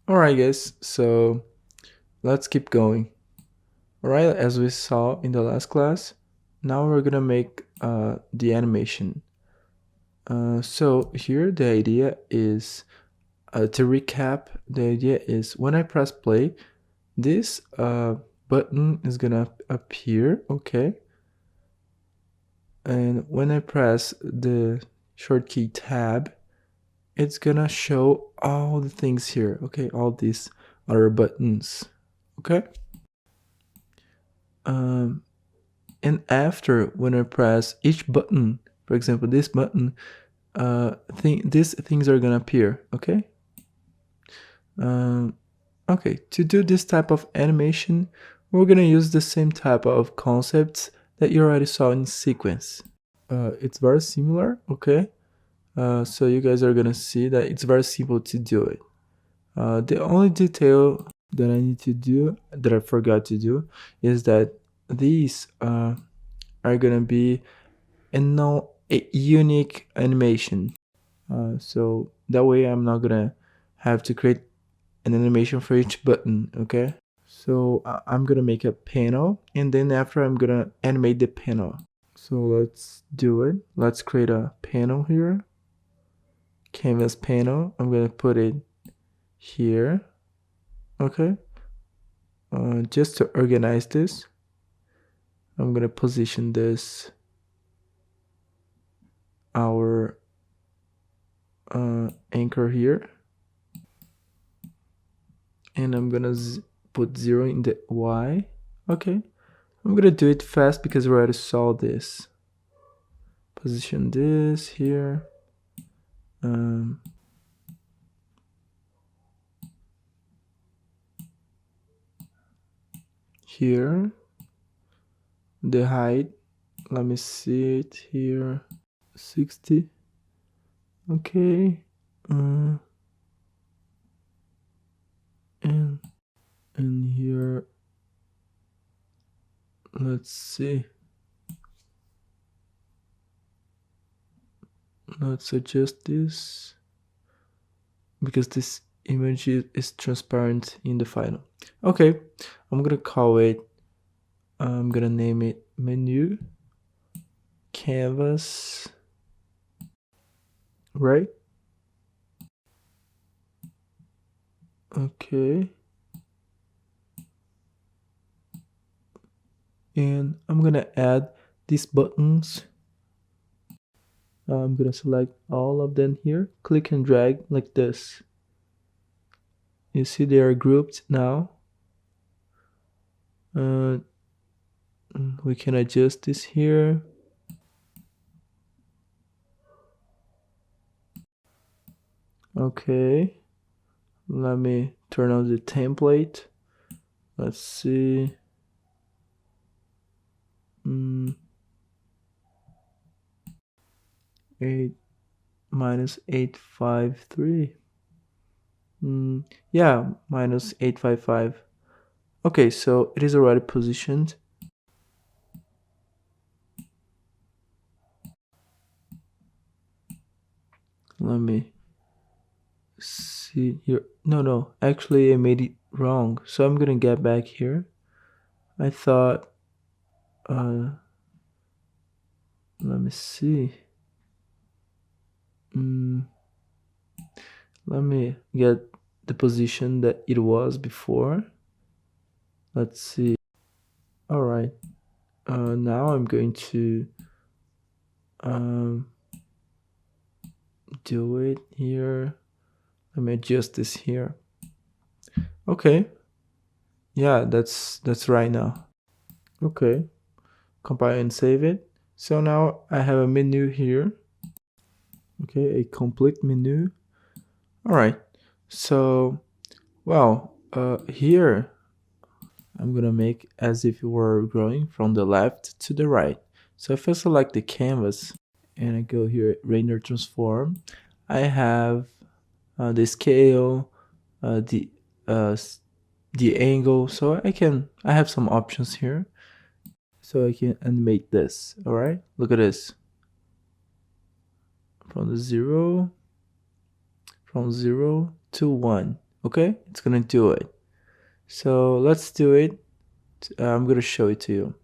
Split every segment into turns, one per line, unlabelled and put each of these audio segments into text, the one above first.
Alright guys, so let's keep going. Alright, as we saw in the last class, now we're gonna make the animation. So here the idea is, to recap, the idea is when I press play, this button is gonna appear, okay? And when I press the short key tab, it's gonna show all the things here, okay? All these other buttons, okay? Um, and after, when I press each button, for example, this button, these things are gonna appear, okay? Okay, to do this type of animation, we're gonna use the same type of concepts that you already saw in sequence. It's very similar, okay? So you guys are gonna see that it's very simple to do it. The only detail that I need to do, that I forgot to do, is that these are gonna be a unique animation. So that way I'm not gonna have to create an animation for each button, okay? So I'm gonna make a panel, and then after I'm gonna animate the panel. So let's do it. Let's create a panel here. Canvas panel. I'm gonna put it here, okay? Just to organize this, I'm gonna position this our anchor here, and I'm gonna put 0 in the Y. Okay, I'm gonna do it fast because we already saw this. Position this here. Here, the height, let me see it here, 60. Okay, and here, let's see, let's adjust this because this image is transparent in the final. Okay, I'm gonna call it, I'm gonna name it menu canvas, right? Okay, and I'm gonna add these buttons. I'm gonna select all of them here, click and drag like this. You see they are grouped now. We can adjust this here. Okay, let me turn on the template. Let's see. 8 minus 853. Yeah, minus 855. Okay, so it is already positioned. Let me see here. No, actually I made it wrong. So I'm gonna get back here. I thought, let me see. Let me get the position that it was before. Let's see. All right. Now I'm going to do it here. Let me adjust this here. Okay. Yeah, that's right now. Okay. Compile and save it. So now I have a menu here. Okay, a complete menu. All right. So, well, here I'm gonna make as if you were going from the left to the right. So if I select the canvas and I go here, render transform, I have the scale, the angle. So I have some options here. So I can animate this. All right, look at this. From 0 to 1. Okay, it's gonna do it. So let's do it. I'm gonna show it to you.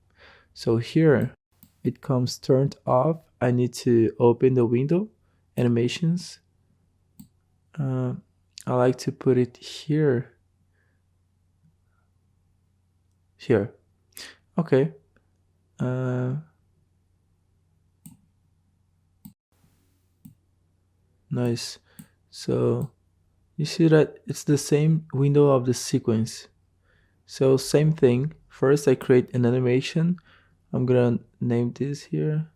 So here it comes turned off. I need to open the window, animations. uh, I like to put it here. Okay. uh, Nice. So you see that it's the same window of the sequence. So same thing. First I create an animation. I'm gonna name this here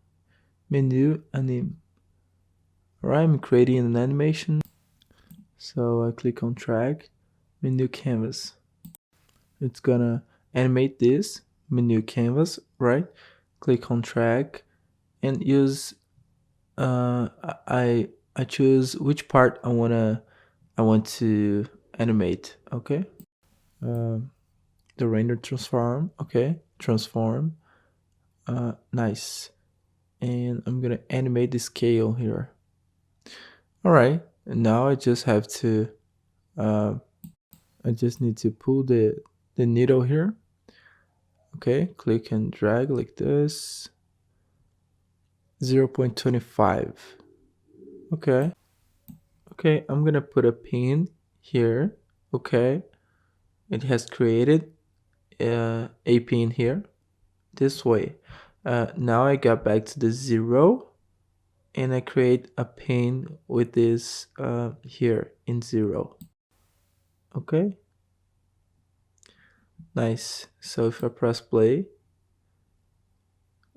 menu anim. Alright, I'm creating an animation. So I click on track, menu canvas. It's gonna animate this menu canvas, right? Click on track and use I choose which part I want to animate. Okay. Um, the render transform. Okay, transform. Nice. And I'm gonna animate the scale here. All right. And now I just have to. Uh, I just need to pull the needle here. Okay. Click and drag like this. 0.25. Okay. Okay. I'm gonna put a pin here. Okay. It has created a pin here this way. Now I got back to the 0 and I create a pin with this here in 0. Okay, nice. So if I press play,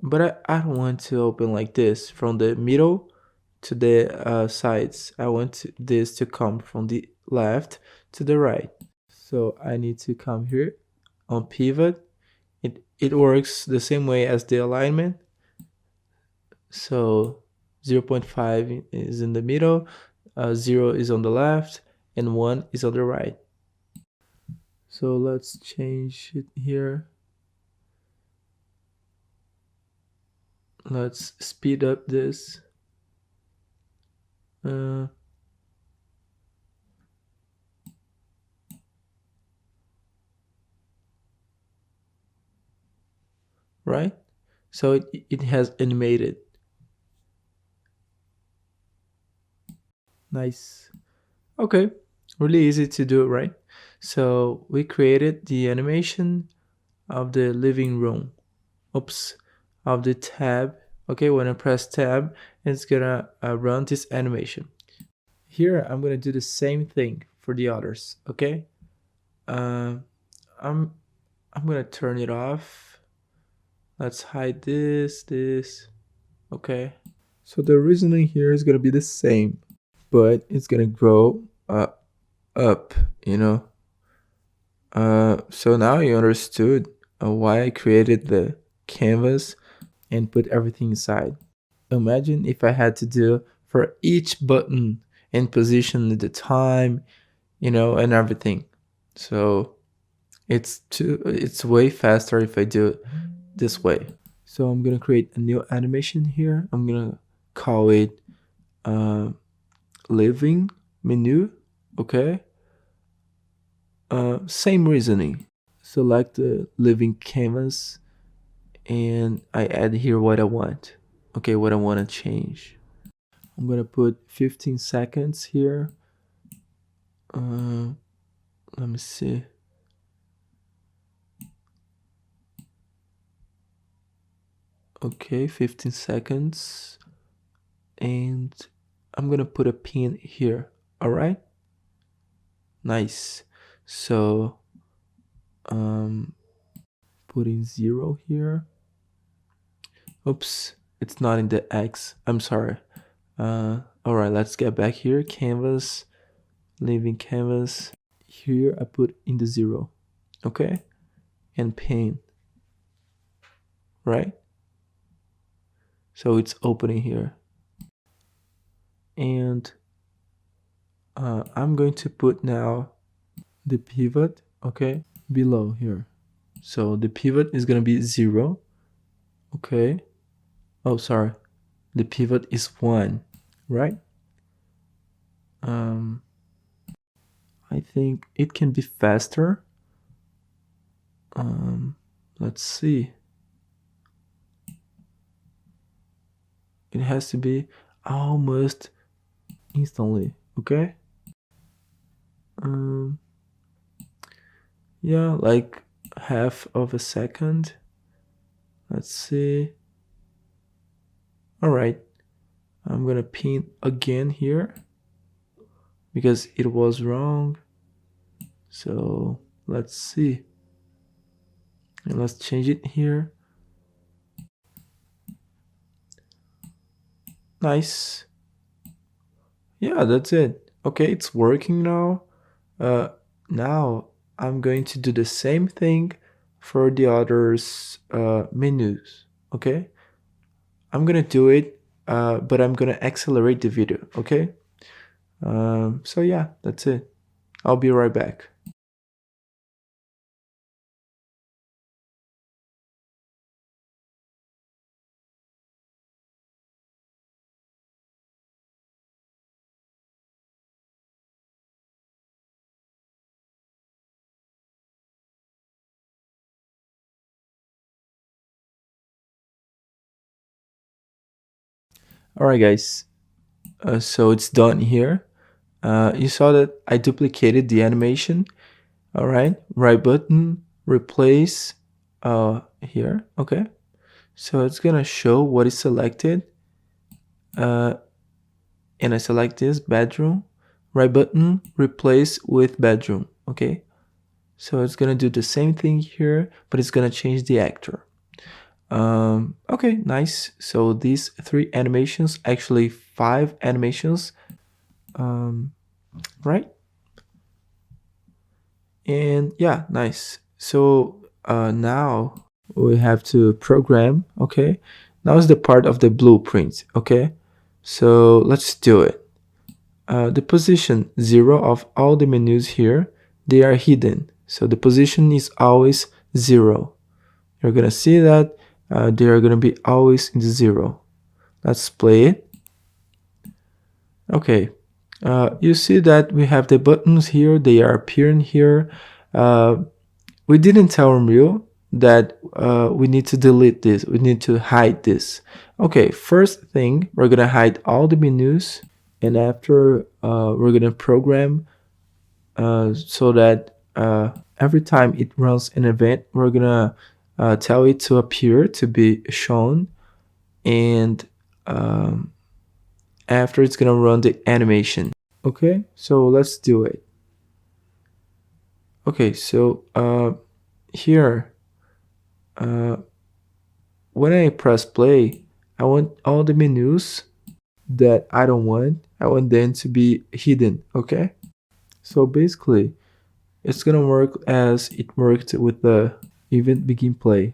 but I don't want to open like this from the middle to the sides. I want this to come from the left to the right. So I need to come here on pivot. It works the same way as the alignment. So 0.5 is in the middle, 0 is on the left, and 1 is on the right. So let's change it here. Let's speed up this. Right? So it has animated. Nice. Okay, really easy to do, right? So we created the animation of the living room. Oops, of the tab. Okay, when I press tab, it's gonna run this animation. Here, I'm gonna do the same thing for the others. Okay, uh, I'm I'm gonna turn it off. Let's hide this. Okay. So the reasoning here is gonna be the same, but it's gonna grow up, you know. So now you understood why I created the canvas and put everything inside. Imagine if I had to do for each button and position the time, you know, and everything. So it's way faster if I do it this way. So I'm gonna create a new animation here. I'm gonna call it living menu. Okay. Same reasoning. Select the living canvas and I add here what I want. Okay, what I want to change. I'm gonna put 15 seconds here. Let me see. Okay, 15 seconds. And I'm gonna put a pin here. All right. Nice. So, putting 0 here. Oops, it's not in the X. I'm sorry. All right, let's get back here. Canvas, leaving canvas. Here I put in the 0. Okay, and pin. Right. So it's opening here. And I'm going to put now the pivot, okay, below here. So the pivot is going to be 0. Okay. Oh, sorry. The pivot is 1, right? I think it can be faster. Let's see. It has to be almost instantly, okay? Um, yeah, like half of a second. Let's see. All right, I'm gonna pin again here because it was wrong. So let's see. And let's change it here. Nice. Yeah, that's it. Okay, it's working now. Uh, now I'm going to do the same thing for the others menus. Okay, I'm gonna do it, but I'm gonna accelerate the video. Okay. So yeah, that's it. I'll be right back. All right, guys. So it's done here. You saw that I duplicated the animation. All right, right button, replace here. Okay, so it's gonna show what is selected. Uh, and I select this bedroom, right button, replace with bedroom. Okay, so it's gonna do the same thing here, but it's gonna change the actor. Okay, nice. So these 3 animations, actually 5 animations, right? And yeah, nice. So now we have to program. Okay, now is the part of the blueprint. Okay, so let's do it. The position 0 of all the menus here, they are hidden. So the position is always 0. You're gonna see that they are gonna be always in the 0. Let's play it. Okay, you see that we have the buttons here, they are appearing here. We didn't tell Unreal that we need to delete this, we need to hide this. Okay, first thing, we're gonna hide all the menus, and after we're gonna program so that every time it runs an event, we're gonna tell it to appear, to be shown, and after it's gonna run the animation. Okay, so let's do it. Okay, so here, when I press play, I want all the menus that I don't want, I want them to be hidden. Okay, so basically it's gonna work as it worked with the event begin play.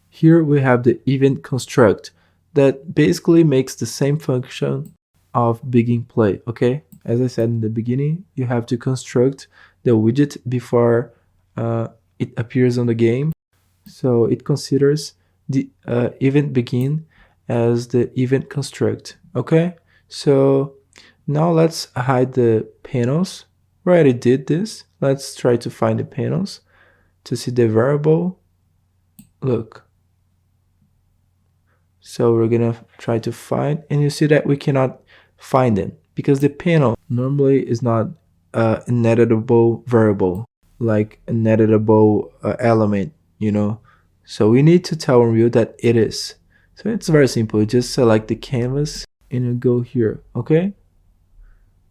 Here we have the event construct that basically makes the same function of begin play. Okay, as I said in the beginning, you have to construct the widget before it appears on the game. So it considers the event begin as the event construct. Okay, so now let's hide the panels. We already did this. Let's try to find the panels to see the variable. Look. So we're gonna try to find, and you see that we cannot find them because the panel normally is not an editable variable, like an editable element, you know. So we need to tell Unreal that it is. So it's very simple. You just select the canvas and you go here, okay?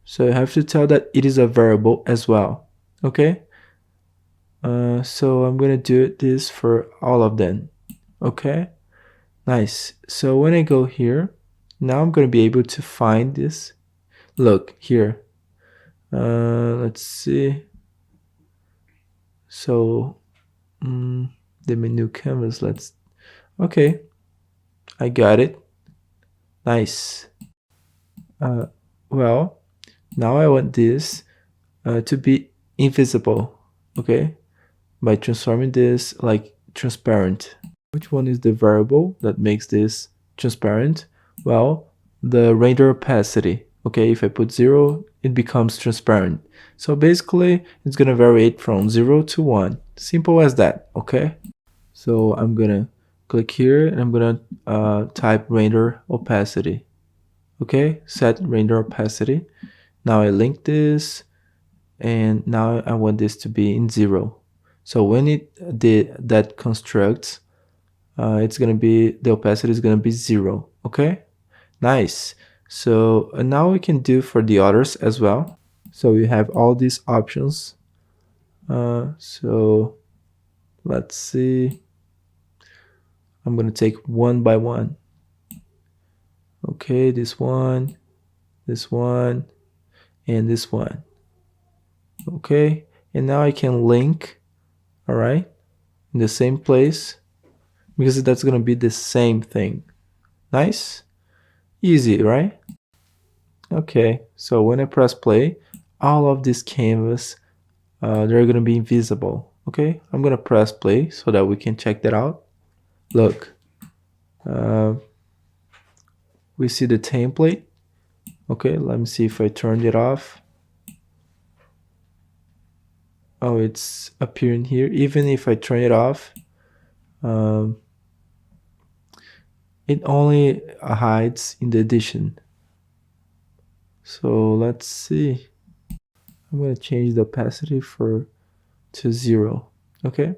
So you have to tell that it is a variable as well, okay? So I'm gonna do this for all of them, okay? Nice. So when I go here, now I'm gonna be able to find this. Look here. Let's see. So the menu canvas. Okay, I got it. Nice. Well, now I want this to be invisible. Okay, by transforming this like transparent. Which one is the variable that makes this transparent? Well, the render opacity. Okay, if I put 0, it becomes transparent. So basically, it's gonna vary from 0 to 1. Simple as that, okay? So I'm gonna click here and I'm gonna type render opacity. Okay, set render opacity. Now I link this, and now I want this to be in 0. So when it did that constructs, it's gonna be, the opacity is gonna be 0. Okay, nice. So now we can do for the others as well. So we have all these options. So let's see. I'm gonna take one by one. Okay, this one, and this one. Okay, and now I can link, all right, in the same place, because that's gonna be the same thing. Nice, easy, right? Okay, so when I press play, all of this canvas, they're gonna be invisible. Okay, I'm gonna press play so that we can check that out. Look, we see the template. Okay, let me see if I turned it off. Oh, it's appearing here. Even if I turn it off, it only hides in the edition. So let's see. I'm gonna change the opacity to 0. Okay.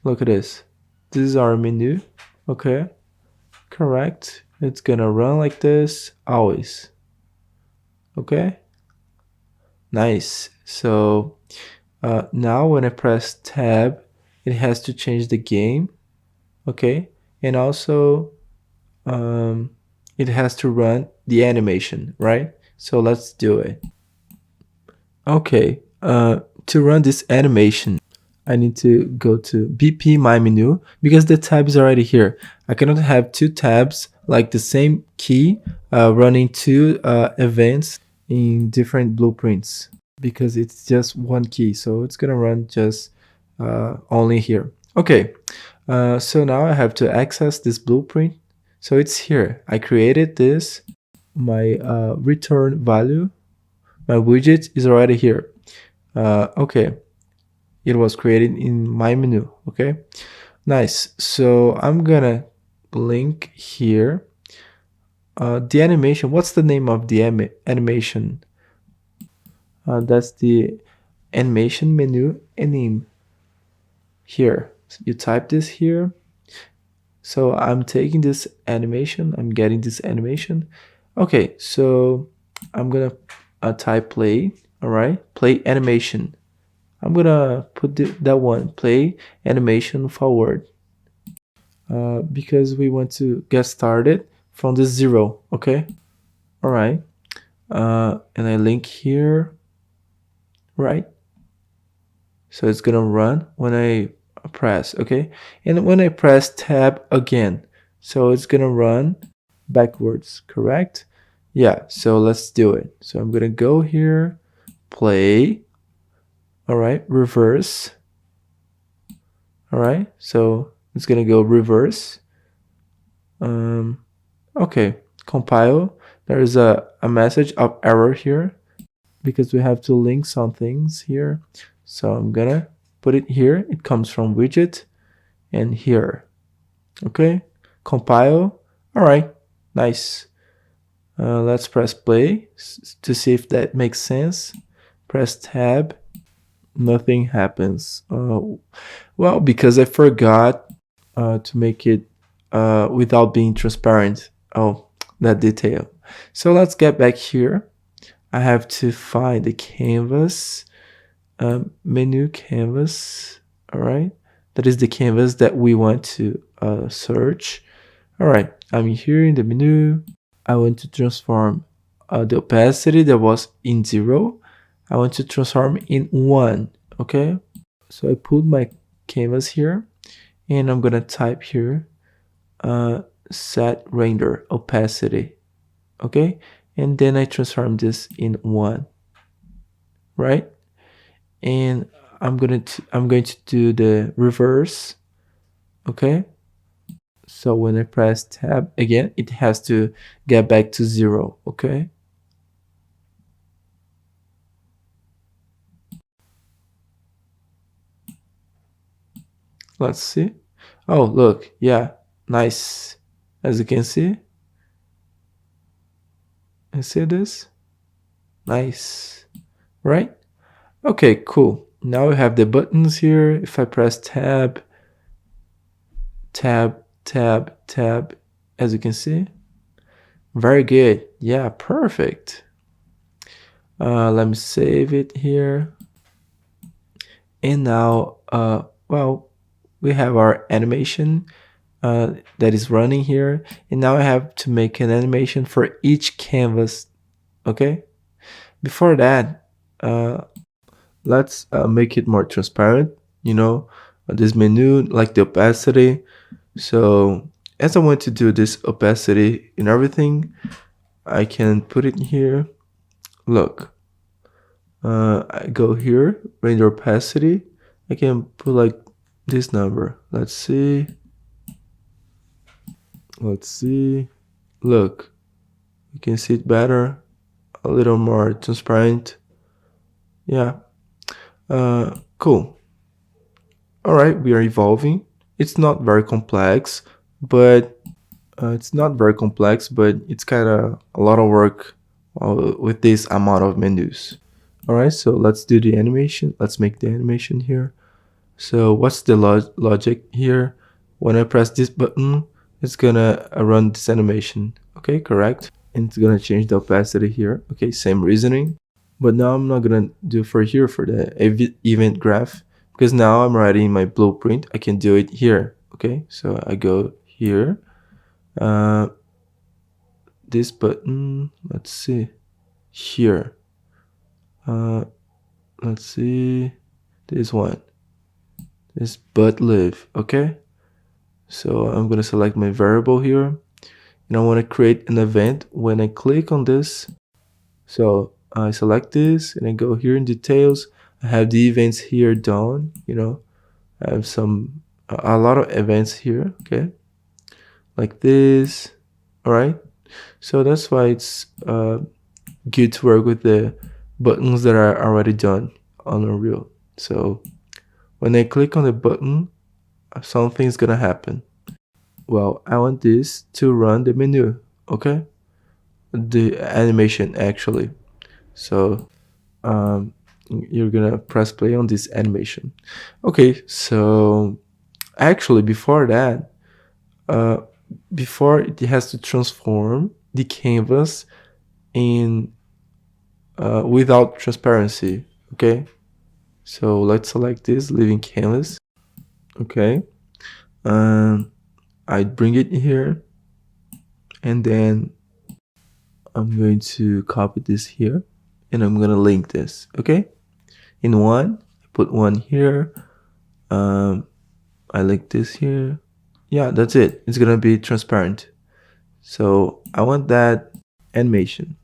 Look at this. This is our menu. Okay. Correct. It's gonna run like this always. Okay. Nice. So now when I press tab, it has to change the game. Okay. And also it has to run the animation, right? So let's do it. Okay, to run this animation, I need to go to BP My Menu because the tab is already here. I cannot have two tabs like the same key running two events in different blueprints because it's just one key. So it's gonna run just only here. Okay, so now I have to access this blueprint. So it's here. I created this, my return value. My widget is already here. Okay, it was created in my menu. Okay, nice. So I'm gonna link here the animation. What's the name of the animation? That's the animation menu anim. Here, you type this here. So I'm taking this animation. I'm getting this animation. Okay, so I'm gonna type play. All right, play animation. I'm gonna put that one, play animation forward, because we want to get started from the 0. Okay, all right, and I link here, right? So it's gonna run when I press. Okay, and when I press tab again, so it's gonna run backwards. Correct? Yeah. So let's do it. So I'm gonna go here, play. All right, reverse. All right, so it's gonna go reverse. Okay, compile. There is a message of error here because we have to link some things here. So I'm gonna put it here. It comes from widget and here. Okay, compile. All right, nice. Let's press play to see if that makes sense. Press tab. Nothing happens. Well, because I forgot to make it without being transparent. Oh, that detail. So let's get back here. I have to find the canvas, menu canvas. All right, that is the canvas that we want to search. All right, I'm here in the menu. I want to transform the opacity that was in 0. I want to transform in 1. Okay, so I put my canvas here and I'm gonna type here set render opacity. Okay, and then I transform this in 1, right? And I'm going to do the reverse. Okay, So when I press tab again, it has to get back to 0, okay? Let's see. Oh, look, yeah, nice. As you can see, you see this? Nice, right? Okay, cool. Now we have the buttons here. If I press tab, tab, tab, tab, as you can see. Very good. Yeah, perfect. Let me save it here. And now, well, we have our animation that is running here. And now I have to make an animation for each canvas, okay? Before that, let's make it more transparent, you know, this menu, like the opacity. So as I want to do this opacity in everything, I can put it here. Look, I go here, render opacity. I can put like this number. Let's see. Look, you can see it better, a little more transparent. Yeah, cool. All right, we are evolving. It's not very complex, but it's kind of a lot of work with this amount of menus. All right, so let's do the animation. Let's make the animation here. So what's the logic here? When I press this button, it's gonna run this animation. Okay, correct. And it's gonna change the opacity here. Okay, same reasoning. But now I'm not gonna do for here for the event graph, because now I'm writing my blueprint. I can do it here. Okay, so I go here. This button, let's see, here. Let's see, this one, this but live. Okay, so I'm gonna select my variable here, and I want to create an event. When I click on this, so I select this and I go here in details. I have the events here done, you know, I have a lot of events here. Okay, like this. All right, so that's why it's good to work with the buttons that are already done on Unreal. So when I click on the button, something's gonna happen. Well, I want this to run the menu, okay? The animation actually. So you're gonna press play on this animation. Okay, so actually before that, before it has to transform the canvas in without transparency. Okay, so let's select this living canvas. Okay, I bring it here, and then I'm going to copy this here, and I'm gonna link this. Okay, in one, I put one here. I link this here. Yeah, that's it. It's gonna be transparent. So I want that animation.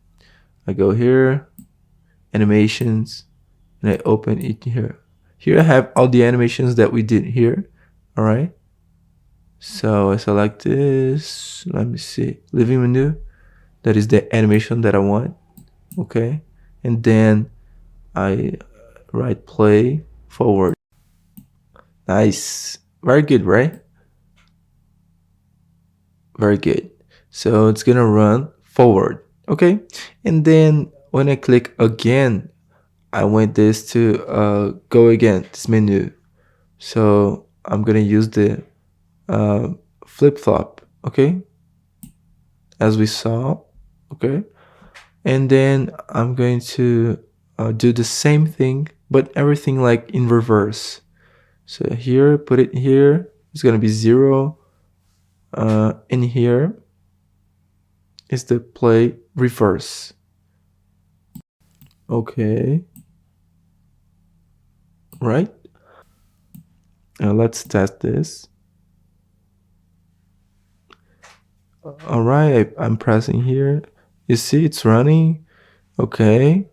I go here, animations, and I open it here. Here I have all the animations that we did here. All right. So I select this. Let me see. Living menu. That is the animation that I want. Okay. And then I write play forward. Nice. Very good, right? Very good. So it's gonna run forward. Okay. And then when I click again, I want this to go again, this menu. So I'm gonna use the flip-flop, okay, as we saw. Okay, and then I'm going to do the same thing, but everything like in reverse. So here, put it here, it's gonna be 0. In here is the play reverse. Okay, right. Let's test this. All right, I'm pressing here. You see it's running. Okay.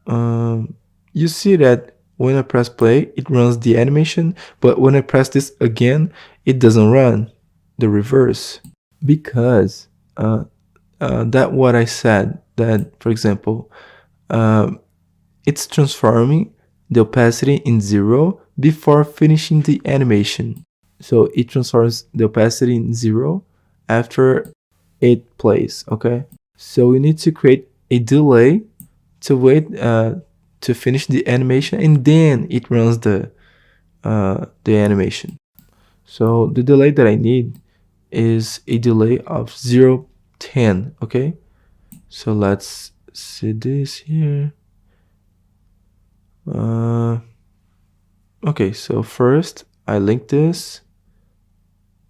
You see that when I press play, it runs the animation, but when I press this again, it doesn't run the reverse. Because that what I said, that for example, it's transforming the opacity in 0 before finishing the animation. So it transforms the opacity in 0 after it plays, okay? So we need to create a delay to wait to finish the animation, and then it runs the animation. So the delay that I need is a delay of 0.10, okay? So let's see this here. Okay, so first I link this,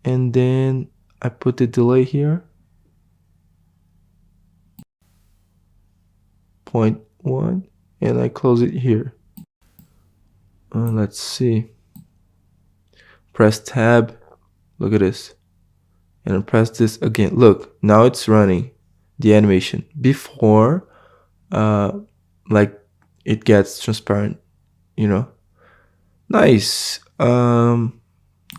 and then I put the delay here, 0.1, and I close it here. Let's see. Press tab, look at this, and I press this again. Look, now it's running the animation before like it gets transparent, you know. Nice.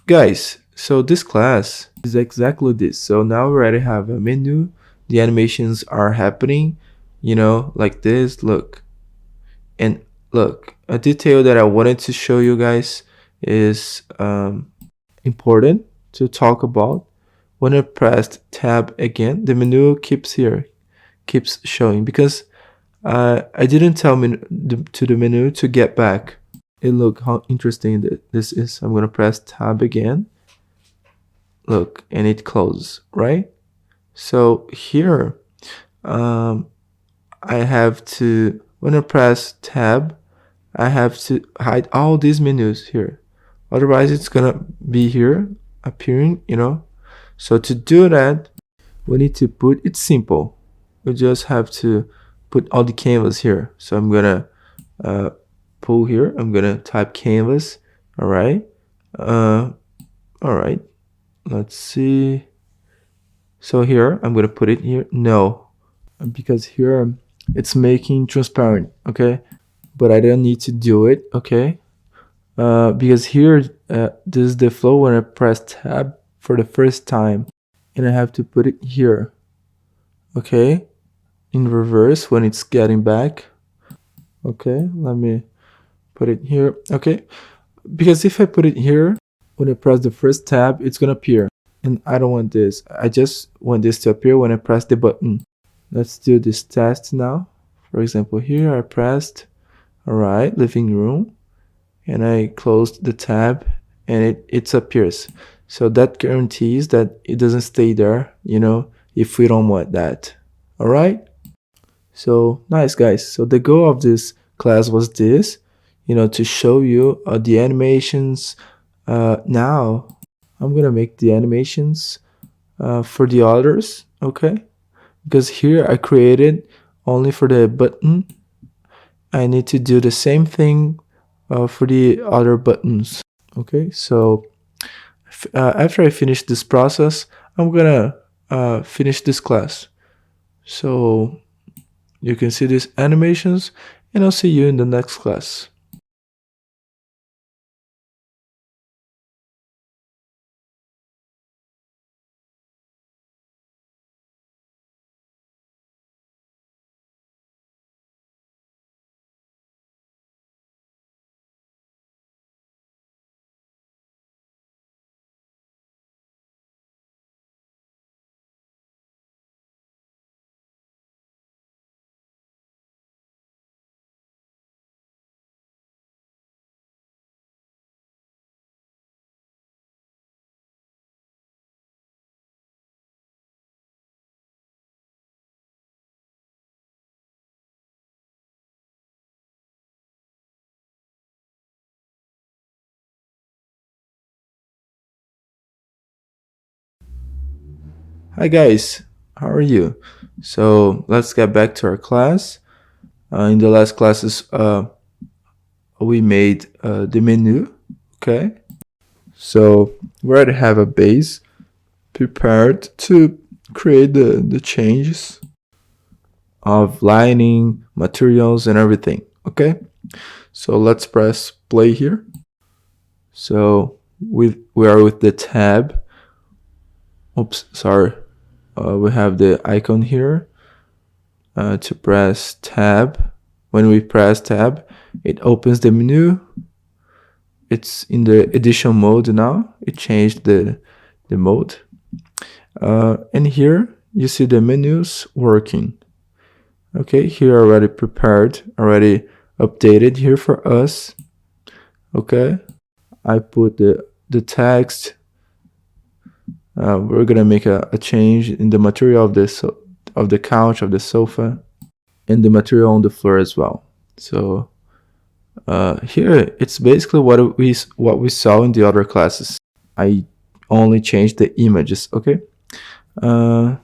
Guys, so this class is exactly this. So now we already have a menu, the animations are happening, you know, like this. Look, and look, a detail that I wanted to show you guys is important to talk about. When I pressed tab again, the menu keeps showing, because I didn't tell to the menu to get back. And look how interesting this is. I'm gonna press tab again. Look, and it closes, right? So here, I have to, when I press tab, I have to hide all these menus here. Otherwise, it's gonna be here appearing, you know. So to do that, we need to put, it's simple. We just have to put all the canvas here. So I'm gonna pull here. I'm gonna type canvas. All right. All right. Let's see. So here I'm gonna put it here. No, because here it's making transparent. Okay, but I don't need to do it. Okay, because here this is the flow when I press tab for the first time, and I have to put it here. Okay, in reverse when it's getting back. Okay, let me put it here. Okay, because if I put it here, when I press the first tab, it's gonna appear, and I don't want this. I just want this to appear when I press the button. Let's do this test now. For example, here I pressed, all right, living room, and I closed the tab, and it appears. So that guarantees that it doesn't stay there, you know, if we don't want that. All right. So nice, guys. So the goal of this class was this, you know, to show you the animations. Now I'm gonna make the animations for the others, okay? Because here I created only for the button. I need to do the same thing for the other buttons, okay? So after I finish this process, I'm gonna finish this class. So you can see these animations, and I'll see you in the next class. Hi guys, how are you? So let's get back to our class. In the last classes, we made the menu, okay? So we already have a base prepared to create the changes of lighting, materials, and everything, okay? So let's press play here. So we are with the tab. Oops, sorry. We have the icon here to press tab. When we press tab, it opens the menu. It's in the edition mode now. It changed the mode. And here you see the menus working. Okay, here already prepared, already updated here for us. Okay, I put the text. We're gonna make a change in the material of the couch, of the sofa, and the material on the floor as well. So here it's basically what we saw in the other classes. I only changed the images. Okay, and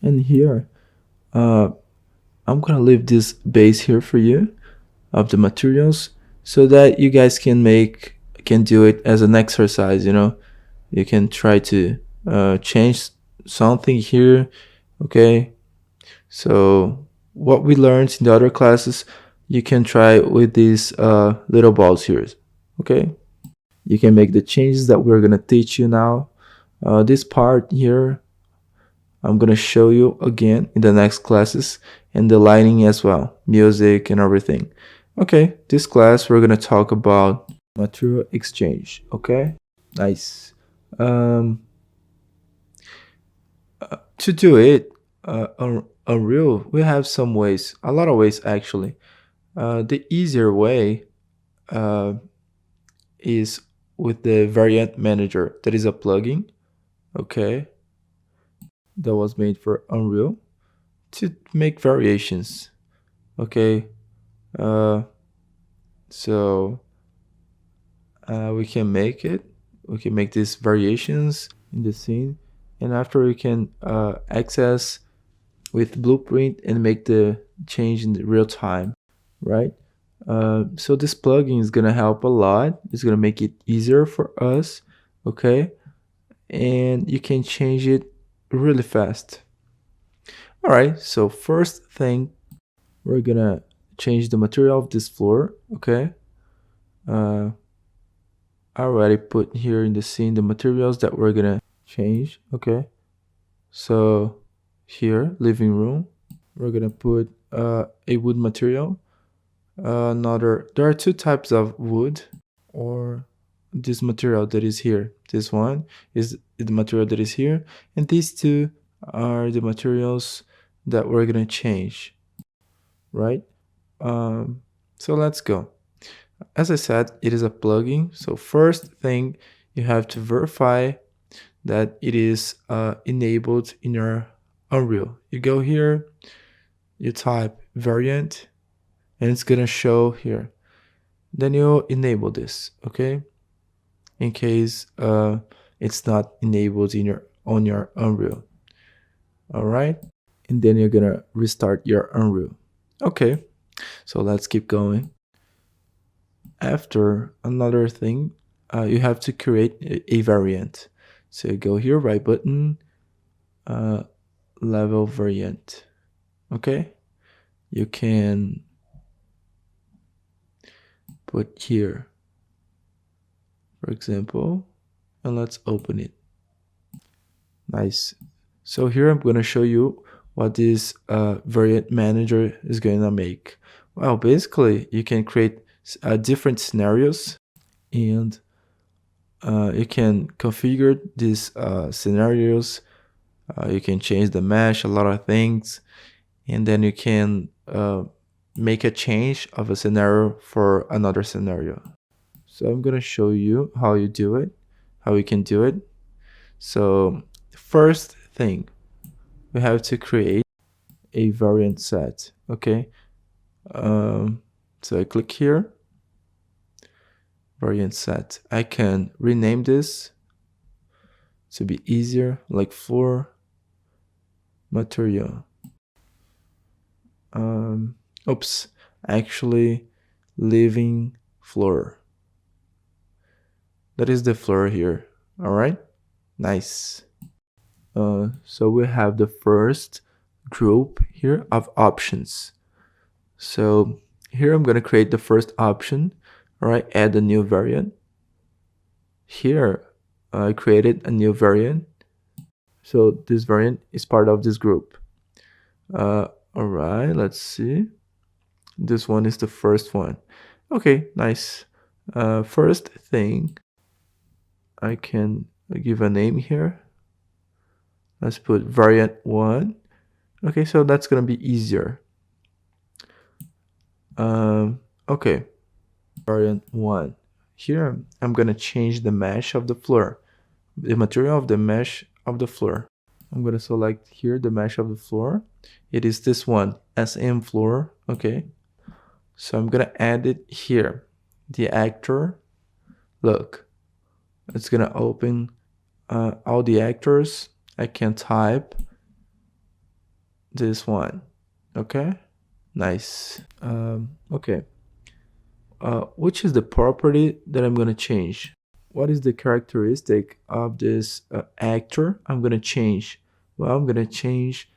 here I'm gonna leave this base here for you of the materials so that you guys can do it as an exercise. You can try to change something here. Okay, so what we learned in the other classes, you can try with these little balls here. Okay, you can make the changes that we're gonna teach you now. This part here I'm gonna show you again in the next classes, and the lighting as well, music and everything. Okay, this class we're gonna talk about material exchange. Okay, nice. To do it, Unreal, we have some ways, a lot of ways actually. The easier way uh, is with the variant manager. That is a plugin. Okay, that was made for Unreal to make variations. Okay, uh, so we can make it. We can make these variations in the scene, and after we can access with Blueprint and make the change in the real time, right? So this plugin is gonna help a lot. It's gonna make it easier for us, okay? And you can change it really fast. All right, so first thing, we're gonna change the material of this floor, okay? I already put here in the scene the materials that we're gonna change, okay? So here, living room, we're gonna put a wood material. There are two types of wood, or this material that is here. This one is the material that is here, and these two are the materials that we're gonna change, right? So let's go. As I said, it is a plugin. So first thing, you have to verify that it is enabled in your Unreal. You go here, you type variant, and it's gonna show here. Then you enable this, okay? In case it's not enabled on your Unreal. All right, and then you're gonna restart your Unreal. Okay, so let's keep going. After, another thing, you have to create a variant. So you go here, right button, level variant. Okay, you can put here, for example, and let's open it. Nice. So here I'm going to show you what this variant manager is going to make. Well, basically you can create different scenarios, and you can configure these scenarios. You can change the mesh, a lot of things, and then you can make a change of a scenario for another scenario. So I'm gonna show you how you do it, how we can do it. So first thing, we have to create a variant set. Okay, so I click here, variant set. I can rename this to be easier, like floor material. Oops, actually living floor. That is the floor here. All right, nice. So we have the first group here of options. So Here I'm going to create the first option. All right, add a new variant. Here I created a new variant. So this variant is part of this group. All right, let's see. This one is the first one. Okay, nice. First thing, I can give a name here. Let's put variant 1. Okay, so that's gonna be easier. Okay, variant 1. Here I'm gonna change the mesh of the floor, the material of the mesh of the floor. I'm gonna select here the mesh of the floor. It is this one, SM floor. Okay, so I'm gonna add it here. The actor, look, it's gonna open all the actors. I can type this one. Okay, nice. Okay, which is the property that I'm gonna change? What is the characteristic of this actor I'm gonna change? Well, I'm gonna change,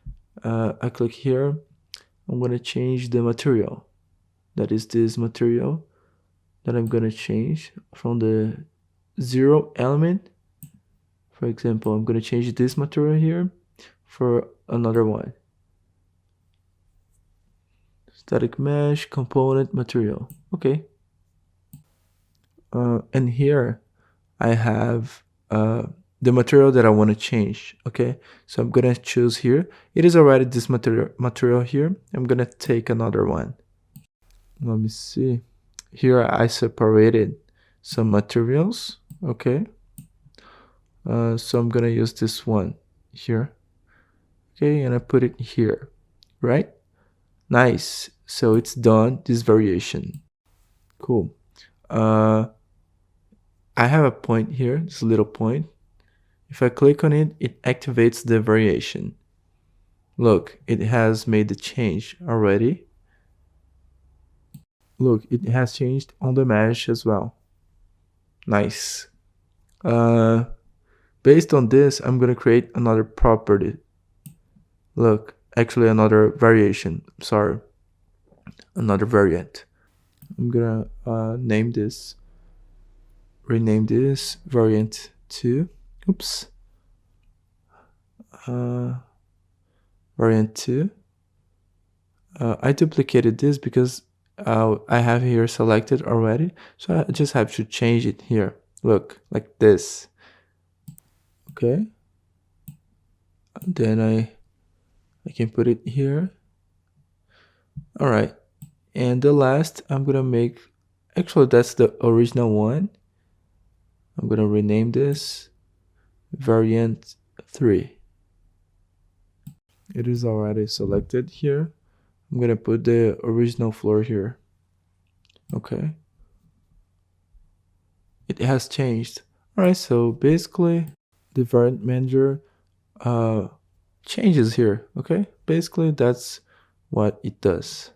I click here, I'm gonna change the material. That is this material that I'm gonna change from the 0 element. For example, I'm gonna change this material here for another one. Static mesh, component, material. Okay. And here I have the material that I want to change. Okay, so I'm gonna choose here. It is already this material here. I'm gonna take another one. Let me see. Here I separated some materials. Okay, so I'm gonna use this one here. Okay, and I put it here, right? Nice. So it's done, this variation. Cool. I have a point here, this little point. If I click on it, it activates the variation. Look, it has made the change already. Look, it has changed on the mesh as well. Nice. Based on this, I'm gonna create another property. Look, actually another variation, sorry. Another variant. I'm gonna rename this variant 2. Oops. Variant 2. I duplicated this because I have here selected already, so I just have to change it here. Look, like this. Okay. Then I can put it here. All right. And the last, I'm gonna make, actually that's the original one. I'm gonna rename this variant 3. It is already selected here. I'm gonna put the original floor here. Okay. It has changed. All right, so basically the variant manager changes here. Okay, basically that's what it does.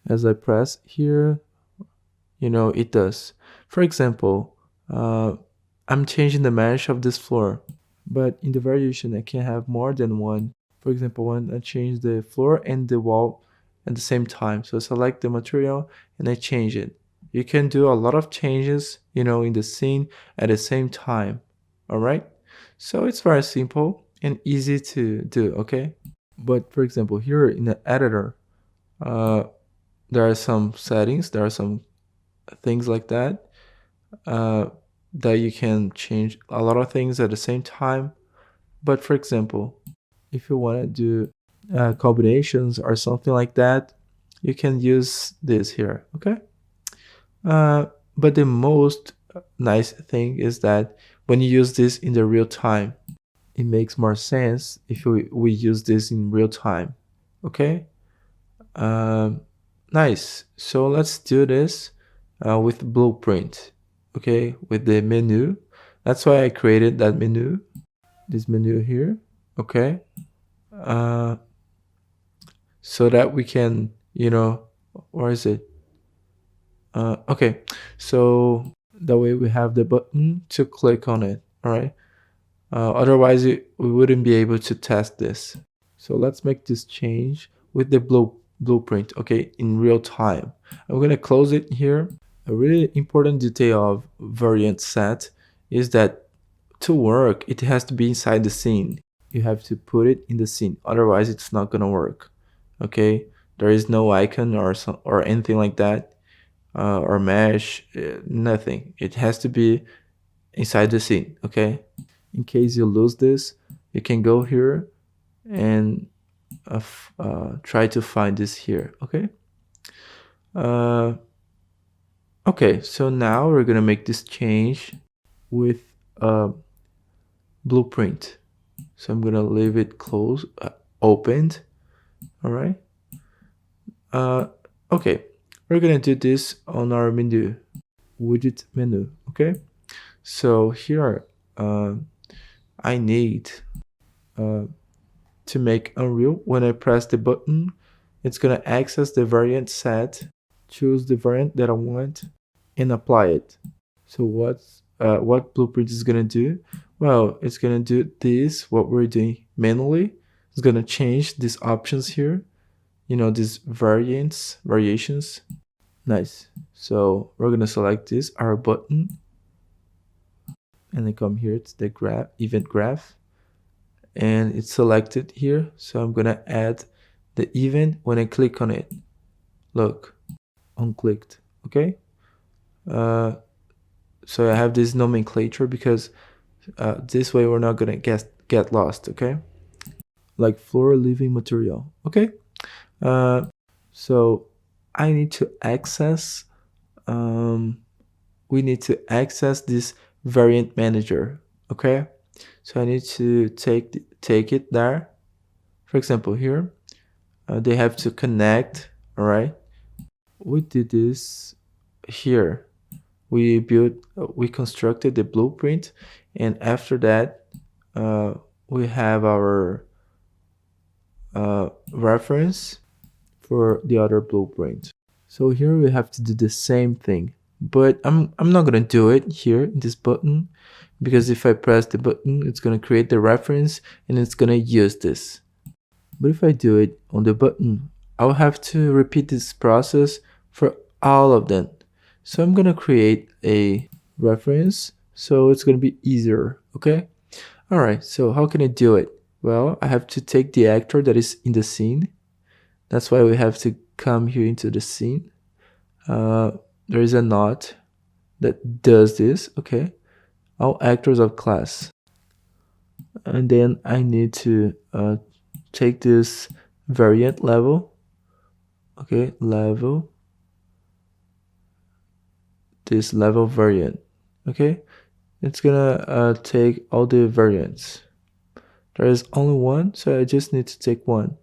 As I press here, it does. For example, I'm changing the mesh of this floor, but in the variation I can have more than one. For example, when I change the floor and the wall at the same time, so I select the material and I change it. You can do a lot of changes, in the scene at the same time. All right, so it's very simple and easy to do. Okay, but for example, here in the editor, there are some settings, there are some things like that that you can change a lot of things at the same time. But for example, if you want to do combinations or something like that, you can use this here. Okay, but the most nice thing is that when you use this in the real time, it makes more sense if we use this in real time. Okay, nice. So let's do this with Blueprint. Okay, with the menu. That's why I created that menu, this menu here. Okay, so that we can, where is it? Okay, so that way we have the button to click on it. All right, otherwise we wouldn't be able to test this. So let's make this change with the blueprint, okay, in real time. I'm gonna close it here. A really important detail of variant set is that to work, it has to be inside the scene. You have to put it in the scene, otherwise it's not gonna work, okay? There is no icon or anything like that, or mesh, nothing. It has to be inside the scene, okay? In case you lose this, you can go here and try to find this here, okay? Okay, so now we're gonna make this change with blueprint. So I'm gonna leave it closed, opened, all right? Okay, we're gonna do this on our menu, widget menu, okay? So here, I need to make Unreal. When I press the button, it's gonna access the variant set, choose the variant that I want, and apply it. So what Blueprint is gonna do? Well, it's gonna do this, what we're doing manually. It's gonna change these options here, you know, these variations. Nice. So we're gonna select this, our button, and then come here to the graph, event graph, and it's selected here. So I'm gonna add the event when I click on it. Look, unclicked, okay? So I have this nomenclature because this way we're not gonna get lost, okay? Like floor living material, okay? So I need to access, we need to access this variant manager, okay? So I need to take it there. For example, here, they have to connect, all right? We did this here. We constructed the blueprint, and after that, we have our reference for the other blueprint. So here we have to do the same thing, but I'm not gonna do it here in this button, because if I press the button, it's gonna create the reference and it's gonna use this. But if I do it on the button, I'll have to repeat this process for all of them. So I'm gonna create a reference, so it's gonna be easier, okay? All right, so how can I do it? Well, I have to take the actor that is in the scene. That's why we have to come here into the scene. There is a node that does this, okay? All actors of class. And then I need to take this variant level, okay, this level variant, okay? It's gonna take all the variants. There is only one, so I just need to take one.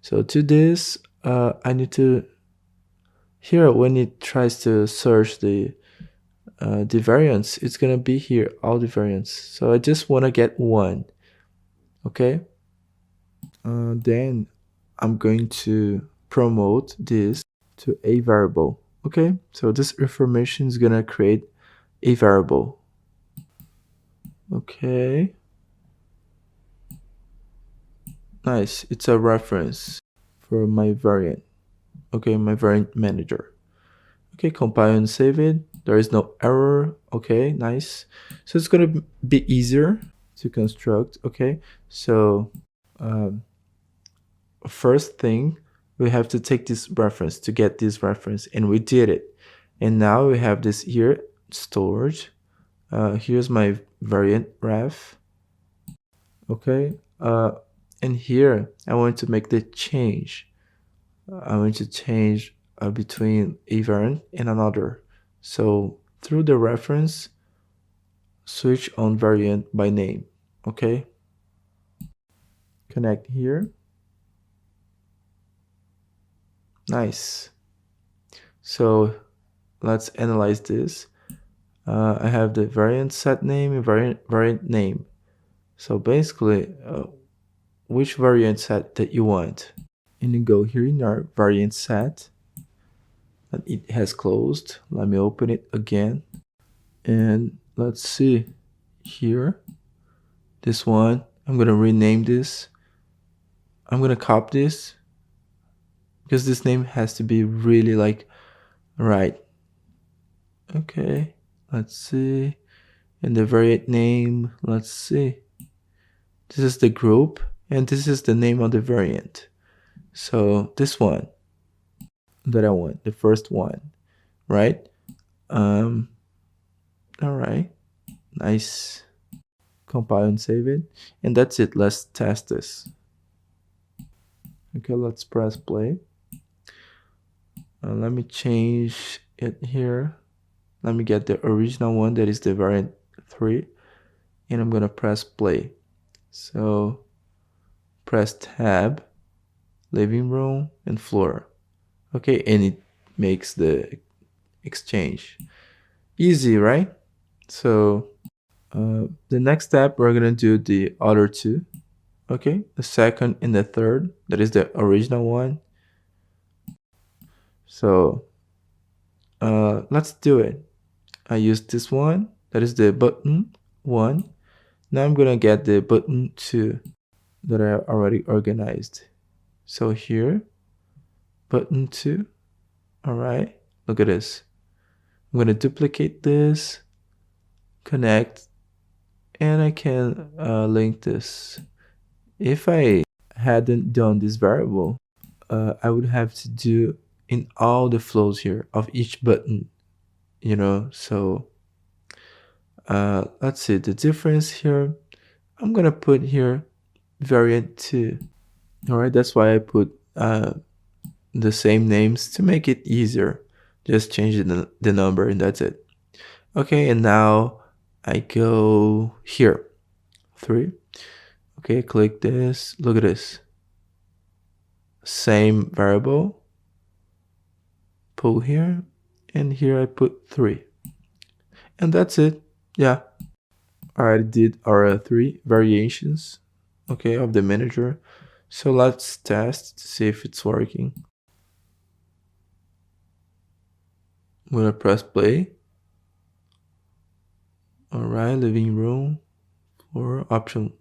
So to this, I need to, here when it tries to search the variants, it's gonna be here, all the variants. So I just wanna get one, okay? Then I'm going to promote this to a variable, okay? So this information is gonna create a variable, okay? Nice, it's a reference for my variant, okay, my variant manager. Okay, compile and save it. There is no error, okay, nice. So it's gonna be easier to construct, okay? So first thing, we have to take this reference to get this reference, and we did it. And now we have this here stored. Here's my variant ref, okay? And here I want to make the change. I want to change between a variant and another. So through the reference, switch on variant by name, okay? Connect here. Nice. So let's analyze this. I have the variant set name and variant name. So basically, which variant set that you want. And you go here in our variant set. And it has closed. Let me open it again. And let's see here. This one, I'm gonna rename this. I'm gonna copy this because this name has to be really like right. Okay, let's see. And the variant name, let's see. This is the group, and this is the name of the variant. So this one that I want, the first one, right? Um, all right, nice. Compile and save it, and that's it. Let's test this. Okay, let's press play. Let me change it here. Let me get the original one, that is the variant 3, and I'm gonna press play. So press tab, living room, and floor. Okay, and it makes the exchange easy, right? So the next step, we're gonna do the other two. Okay, the second and the third, that is the original one. So let's do it. I use this one, that is the button 1. Now I'm gonna get the button 2 that I already organized. So here, button 2. All right, look at this. I'm gonna duplicate this, connect, and I can link this. If I hadn't done this variable, I would have to do in all the flows here of each button, you know. So let's see the difference here. I'm gonna put here variant 2. All right, that's why I put the same names to make it easier. Just change the number and that's it. Okay, and now I go here, 3. Okay, click this, look at this. Same variable, pull here, and here I put 3. And that's it, yeah. I already did our 3 variations, okay, of the manager. So let's test to see if it's working. I'm gonna press play. All right, living room for option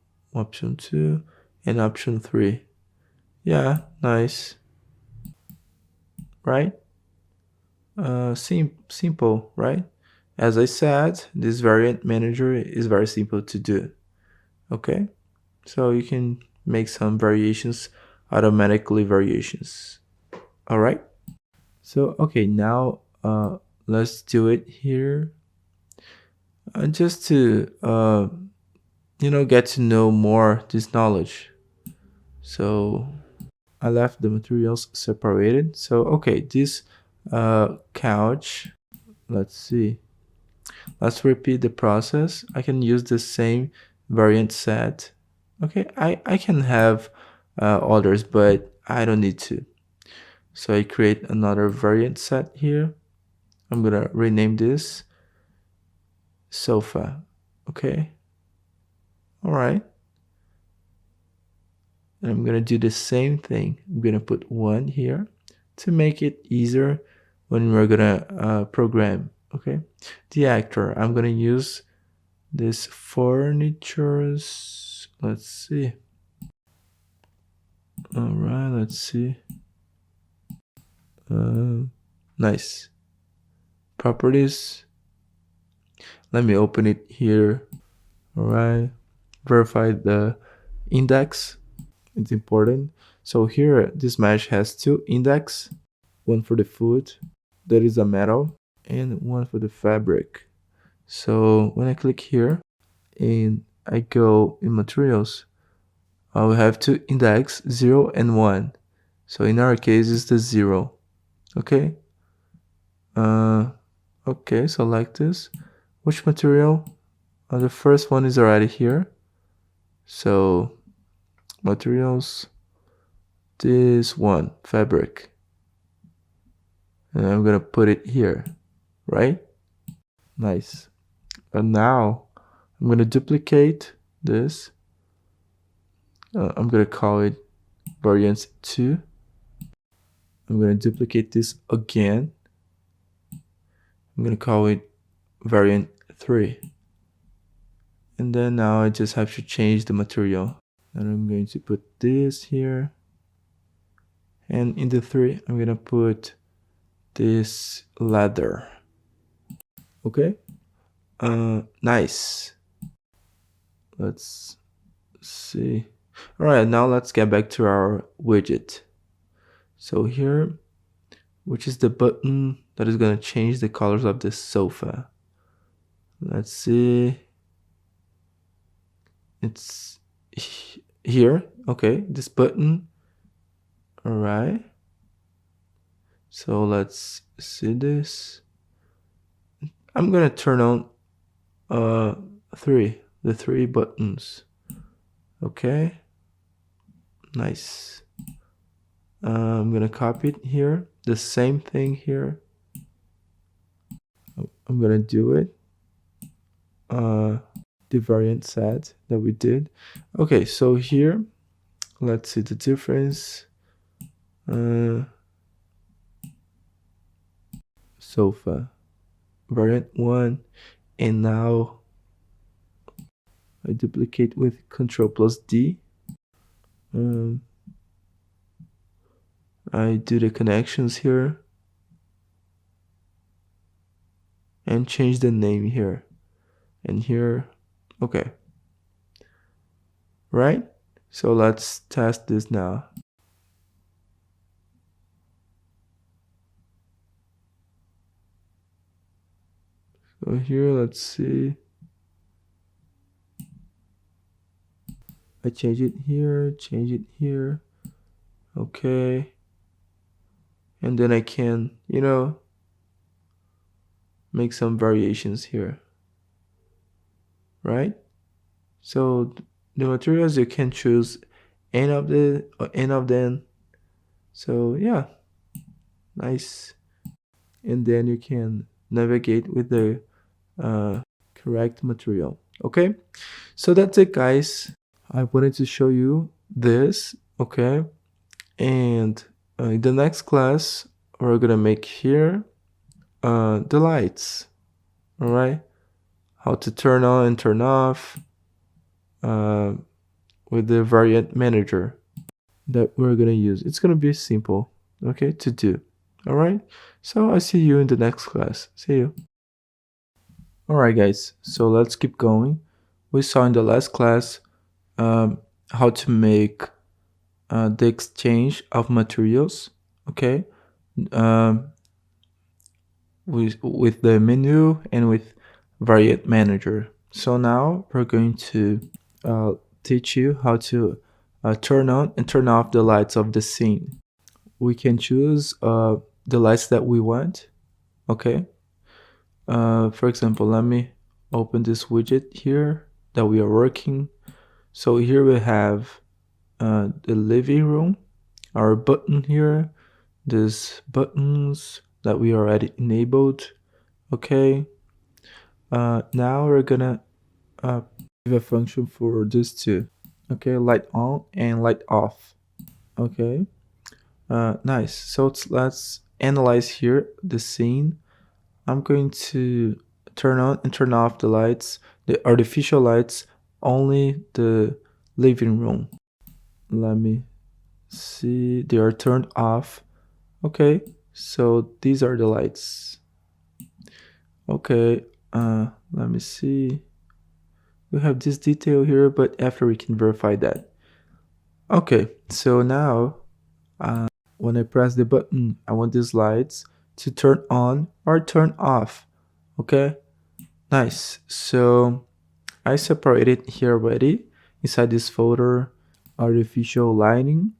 2 and option 3. Yeah, nice, right? Simple, right? As I said, this variant manager is very simple to do. Okay, so you can make some variations, automatically variations. All right. So okay, now let's do it here. Just to get to know more this knowledge. So I left the materials separated. So okay, this couch, let's see. Let's repeat the process. I can use the same variant set. Okay, I can have others, but I don't need to. So I create another variant set here. I'm gonna rename this sofa. Okay. All right. And I'm gonna do the same thing. I'm gonna put 1 here to make it easier when we're gonna program. Okay. The actor, I'm gonna use this furnitures. Let's see. All right, let's see. Nice. Properties. Let me open it here. All right. Verify the index. It's important. So here, this mesh has 2 index. One for the food, that is a metal, and one for the fabric. So when I click here and I go in materials, I will have 2 index, 0 and 1. So in our case, it's the 0. Okay. Okay, so like this. Which material? The first one is already here. So materials, this one, fabric. And I'm gonna put it here, right? Nice. And now I'm gonna duplicate this. I'm gonna call it variant 2. I'm gonna duplicate this again. I'm gonna call it variant 3. And then now I just have to change the material. And I'm going to put this here. And in the 3, I'm gonna put this leather. Okay, nice. Let's see. All right, now let's get back to our widget. So here, which is the button that is gonna change the colors of the sofa. Let's see. It's here. Okay, this button. All right. So let's see this. I'm gonna turn on the 3 buttons. Okay, nice. I'm gonna copy it here, the same thing here. I'm gonna do it the variant set that we did. Okay, so here let's see the difference. Sofa variant 1, and now I duplicate with Ctrl+D. I do the connections here and change the name here and here. Okay, right? So let's test this now. So here, let's see. I change it here, change it here. Okay. And then I can, make some variations here. Right? So the materials, you can choose any of them. So yeah, nice. And then you can navigate with the correct material. Okay, so that's it, guys. I wanted to show you this. Okay, and in the next class we're gonna make here the lights. All right, how to turn on and turn off with the variant manager that we're gonna use. It's gonna be simple, okay, to do. All right, so I see you in the next class. See you. All right, guys, so let's keep going. We saw in the last class how to make the exchange of materials, okay, with the menu and with variant manager. So now we're going to teach you how to turn on and turn off the lights of the scene. We can choose the lights that we want. Okay, for example, let me open this widget here that we are working. So here we have the living room, our button here, these buttons that we already enabled. Okay, now we're gonna give a function for these two. Okay, light on and light off. Okay, nice. So let's analyze here the scene. I'm going to turn on and turn off the lights, the artificial lights, only the living room. Let me see, they are turned off. Okay, so these are the lights. Okay, let me see. We have this detail here, but after we can verify that. Okay, so now when I press the button, I want these lights to turn on or turn off. Okay, nice. So I separated here already inside this folder, artificial lighting.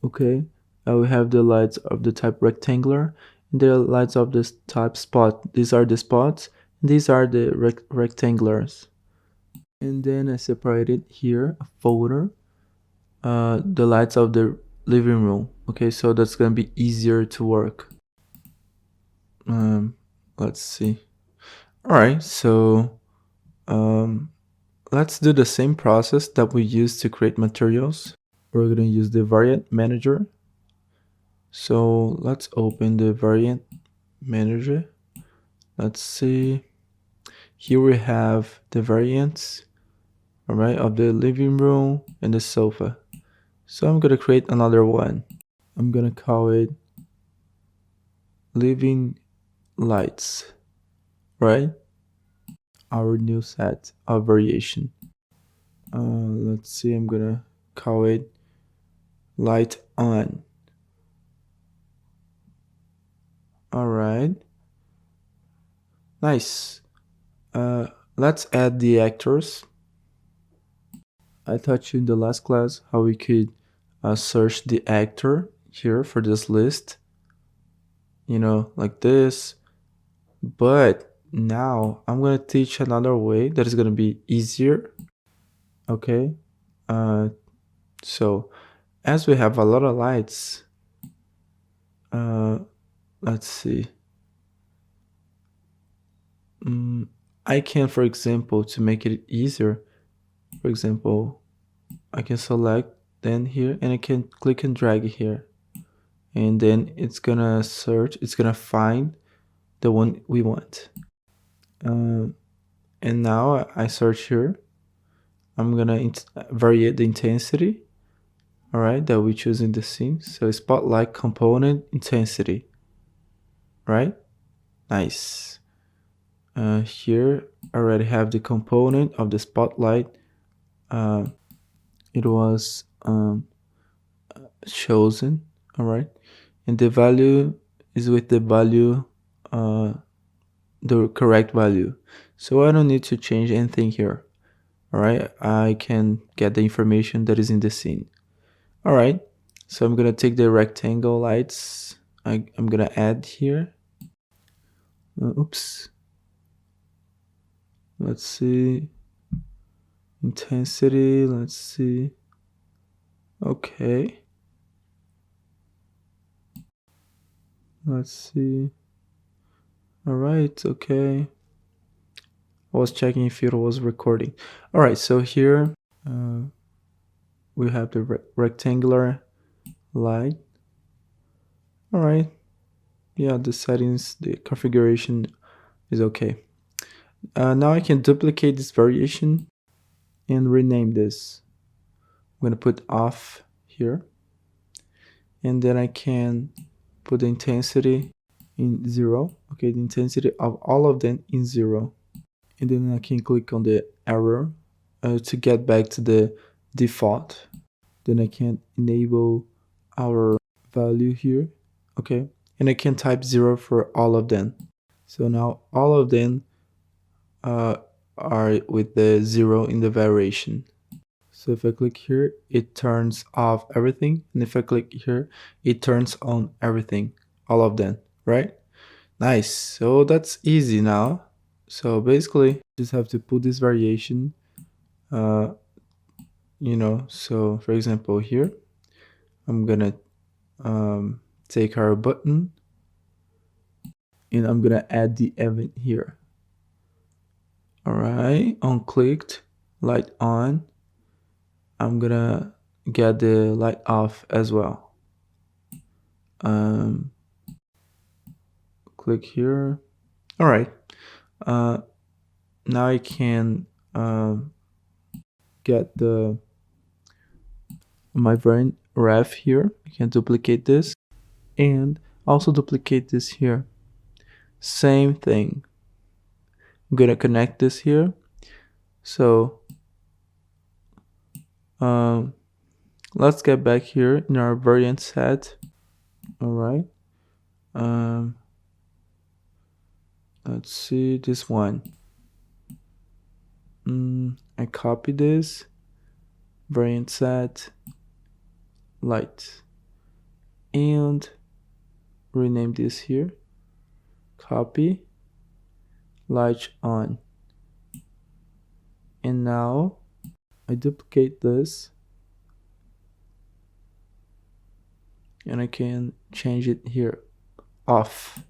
Okay, we have the lights of the type rectangular and the lights of this type spot. These are the spots, and these are the rectangulars. And then I separated here a folder, the lights of the living room. Okay, so that's gonna be easier to work. Let's see. All right, so let's do the same process that we used to create materials. We're gonna use the variant manager. So let's open the variant manager. Let's see. Here we have the variants, all right, of the living room and the sofa. So I'm gonna create another one. I'm gonna call it living lights, right? Our new set of variation. Let's see, I'm gonna call it light on. All right, nice. Let's add the actors. I taught you in the last class how we could search the actor here for this list, like this. But now I'm gonna teach another way that is gonna be easier. Okay. So as we have a lot of lights, let's see. I can, for example, to make it easier, for example, I can select then here and I can click and drag here. And then it's gonna search, it's gonna find the one we want. And now I search here. I'm gonna vary the intensity, all right, that we choose in the scene. So spotlight component intensity, right? Nice. Here I already have the component of the spotlight. It was chosen, all right, and the value is with the value, the correct value. So I don't need to change anything here. All right, I can get the information that is in the scene. All right, so I'm gonna take the rectangle lights. I'm gonna add here. Oops. Let's see. Intensity, let's see. Okay. Let's see. All right, okay. I was checking if it was recording. All right, so here we have the rectangular light. All right. Yeah, the settings, the configuration is okay. Now I can duplicate this variation and rename this. I'm gonna put off here. And then I can put the intensity in 0. Okay, the intensity of all of them in 0. And then I can click on the arrow to get back to the default. Then I can enable our value here. Okay, and I can type 0 for all of them. So now all of them are with the 0 in the variation. So if I click here, it turns off everything. And if I click here, it turns on everything, all of them, right? Nice. So that's easy now. So basically, just have to put this variation, so for example, here, I'm gonna take our button and I'm gonna add the event here. All right, on clicked, light on. I'm gonna get the light off as well. Click here. All right. Now I can get my variant ref here. I can duplicate this and also duplicate this here. Same thing. I'm gonna connect this here. So let's get back here in our variant set. All right. Let's see this one. I copy this variant set light and rename this here. Copy light on. And now I duplicate this and I can change it here off.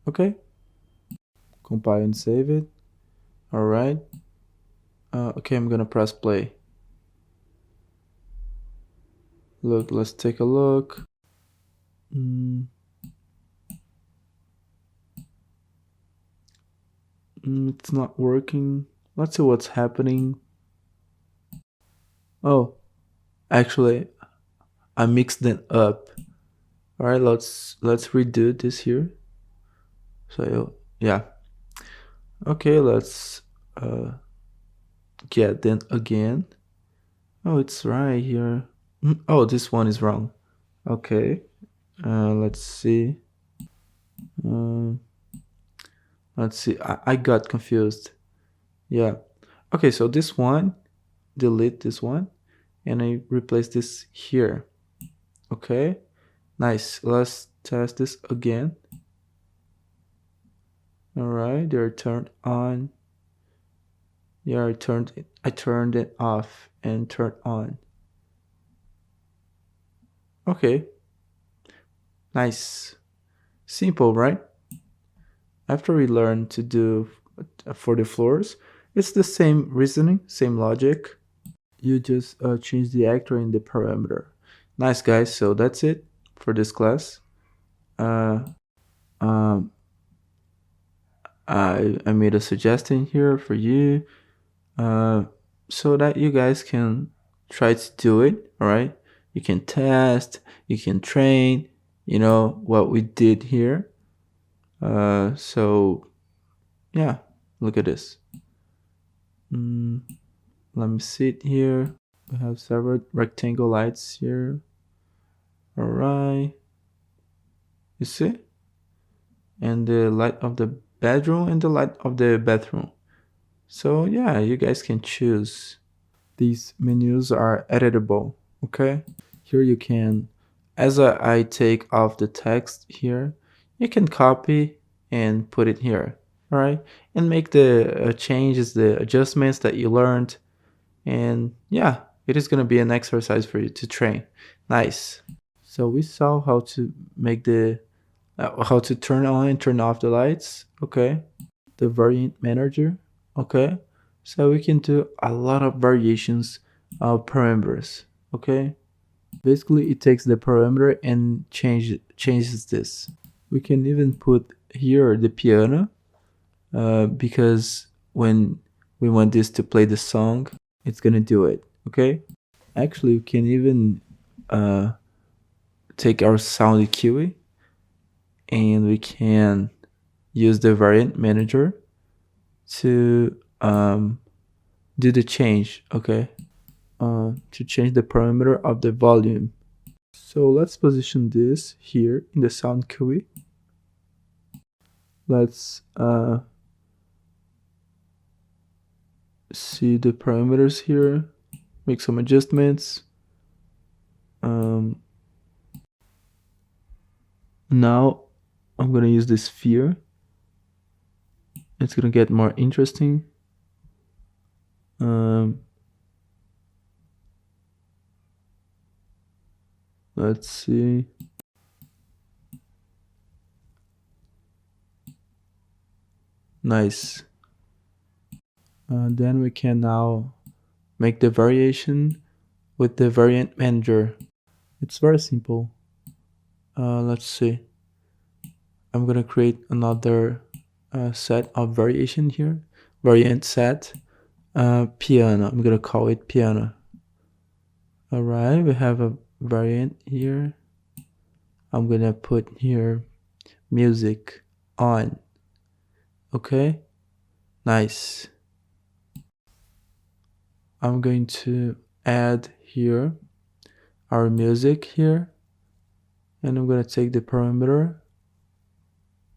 Okay, compile and save it. All right. Okay, I'm gonna press play. Look, let's take a look. It's not working. Let's see what's happening. Oh, actually, I mixed them up. All right, let's redo this here. So yeah, okay, let's get then again. Oh, it's right here. Oh, this one is wrong. Okay, let's see. Um, let's see. I got confused. Yeah. Okay, so this one, delete this one, and I replace this here. Okay, nice. Let's test this again. All right, they're turned on. Yeah, I turned it off and turned on. Okay, nice. Simple, right? After we learn to do for the floors, it's the same reasoning, same logic. You just change the actor in the parameter. Nice, guys. So that's it for this class. Uh, um, I made a suggestion here for you, uh, so that you guys can try to do it. All right, you can test, you can train. You know what we did here. So yeah, look at this. Let me see it here. We have several rectangle lights here. All right, you see, and the light of the bedroom and the light of the bathroom. So yeah, you guys can choose. These menus are editable. Okay, here you can, as I take off the text here, you can copy and put it here. All right, and make the changes, the adjustments that you learned. And yeah, it is going to be an exercise for you to train. Nice. So we saw how to make the how to turn on and turn off the lights. Okay, the variant manager. Okay, so we can do a lot of variations of parameters. Okay, basically it takes the parameter and changes this. We can even put here the piano, because when we want this to play the song, it's gonna do it. Okay, actually we can even uh, take our sound EQ and we can use the variant manager to do the change. Okay, to change the parameter of the volume. So let's position this here in the sound QE. Let's see the parameters here, make some adjustments. Now I'm gonna use this sphere. It's gonna get more interesting. Let's see. Nice. Then we can now make the variation with the variant manager. It's very simple. Let's see. I'm gonna create another set of variation here. Variant set. Piano. I'm gonna call it piano. All right, we have a variant here. I'm gonna put here music on. Okay, nice. I'm going to add here our music here, and I'm gonna take the parameter,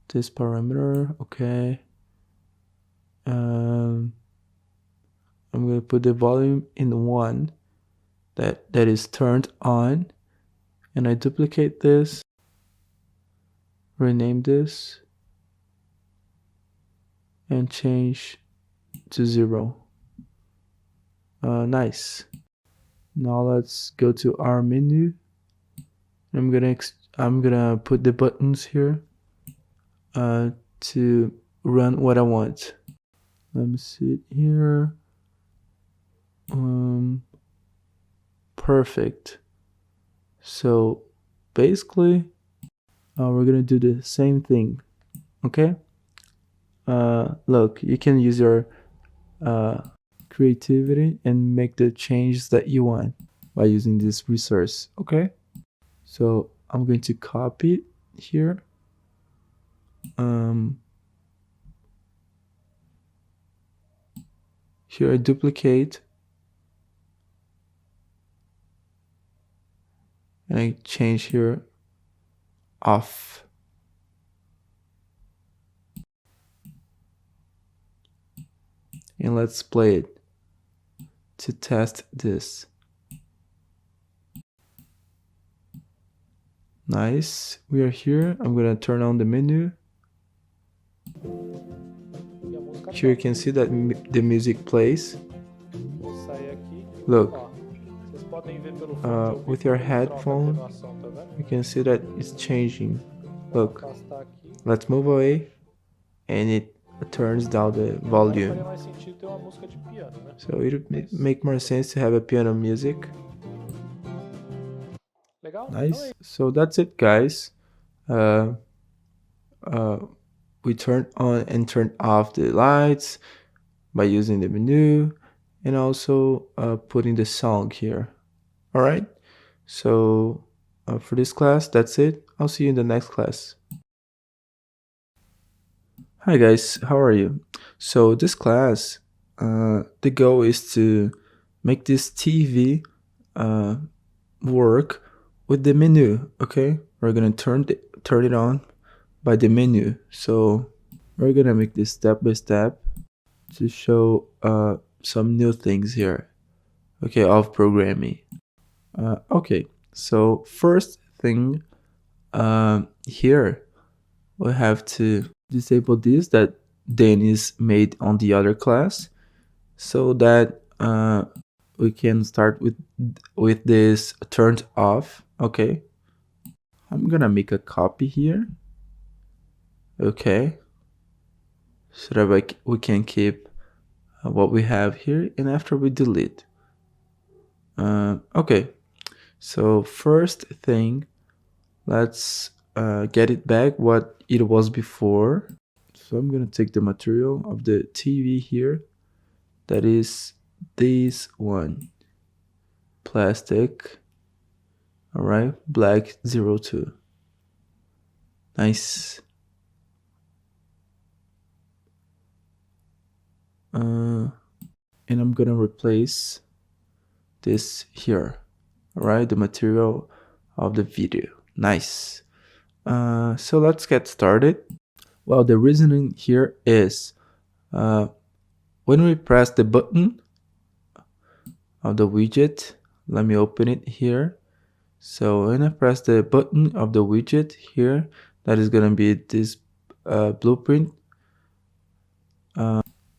this parameter. Okay, I'm gonna put the volume in 1 that is turned on, and I duplicate this, rename this, and change to 0. Nice. Now let's go to our menu. I'm gonna put the buttons here to run what I want. Let me see it here. Perfect. So basically, we're gonna do the same thing. Okay. Look, you can use your creativity and make the changes that you want by using this resource. Okay, so I'm going to copy it here. Here I duplicate and I change here off. And let's play it to test this. Nice, we are here. I'm gonna turn on the menu. Here you can see that the music plays. Look, with your headphone, you can see that it's changing. Look, let's move away, and it turns down the volume. So it would make more sense to have a piano music. Nice. So that's it, guys. We turned on and turned off the lights by using the menu, and also putting the song here. All right. So for this class, that's it. I'll see you in the next class. Hi guys, how are you? So this class, the goal is to make this TV work with the menu. Okay, we're gonna turn it on by the menu. So we're gonna make this step by step to show some new things here. Okay, of programming. Okay, so first thing here we have to disable this that Dennis made on the other class, so that we can start with this turned off. Okay, I'm gonna make a copy here. Okay, so that we can keep what we have here, and after we delete. Okay, so first thing, let's get it back what it was before. So I'm gonna take the material of the TV here, that is this one, plastic. All right, black 02. Nice. And I'm gonna replace this here. All right, the material of the video. Nice. So let's get started. Well, the reasoning here is when we press the button of the widget, let me open it here. So when I press the button of the widget here, that is gonna be this blueprint.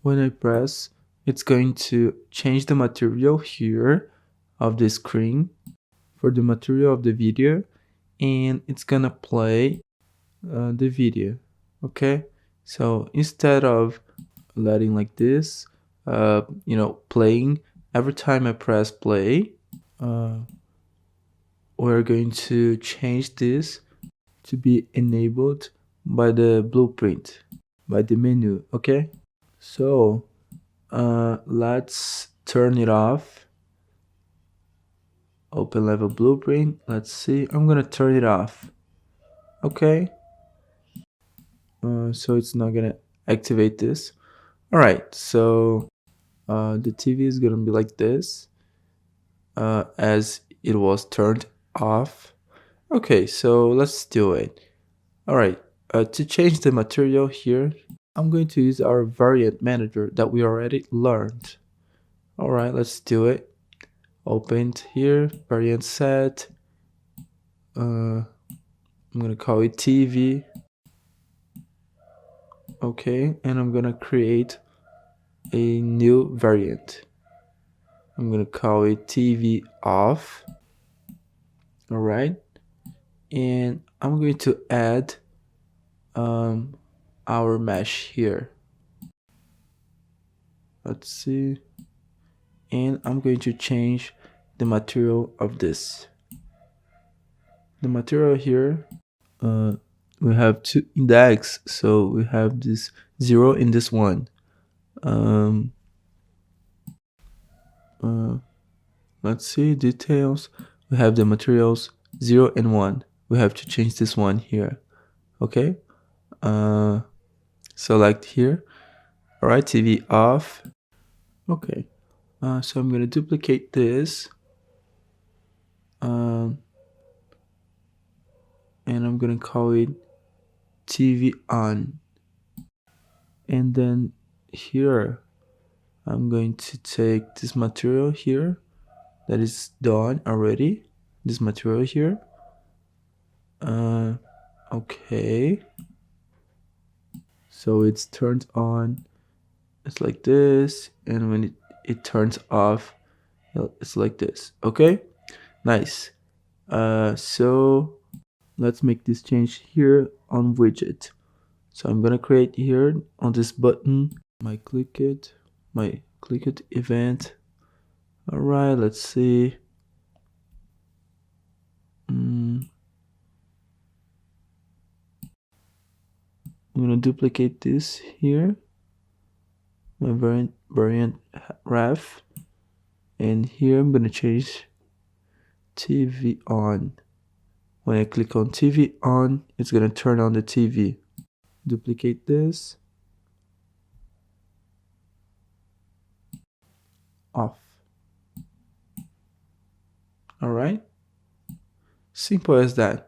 When I press, it's going to change the material here of the screen for the material of the video, and it's gonna play the video. Okay, so instead of letting like this, playing every time I press play, we're going to change this to be enabled by the blueprint, by the menu. Okay, so let's turn it off. Open level blueprint. Let's see, I'm gonna turn it off. Okay, so it's not gonna activate this. All right, so the TV is gonna be like this, as it was turned off. Okay, so let's do it. All right, to change the material here, I'm going to use our variant manager that we already learned. All right, let's do it. Opened here, variant set. I'm gonna call it TV. Okay, and I'm gonna create a new variant. I'm gonna call it TV off. All right, and I'm going to add our mesh here. Let's see, and I'm going to change the material of this. The material here, we have two index, so we have this 0 and this 1. Let's see details. We have the materials 0 and 1. we have to change this one here. Okay, select here. All right, TV off. Okay, so I'm gonna duplicate this, and I'm gonna call it TV on. And then here, I'm going to take this material here that is done already. This material here. Okay. So it's turned on. It's like this, and when it turns off, it's like this. Okay, nice. So let's make this change here on widget. So I'm gonna create here on this button my click it event. All right, let's see. I'm gonna duplicate this here, my variant ref, and here I'm gonna change TV on. When I click on TV on, it's gonna turn on the TV. Duplicate this, off. All right, simple as that.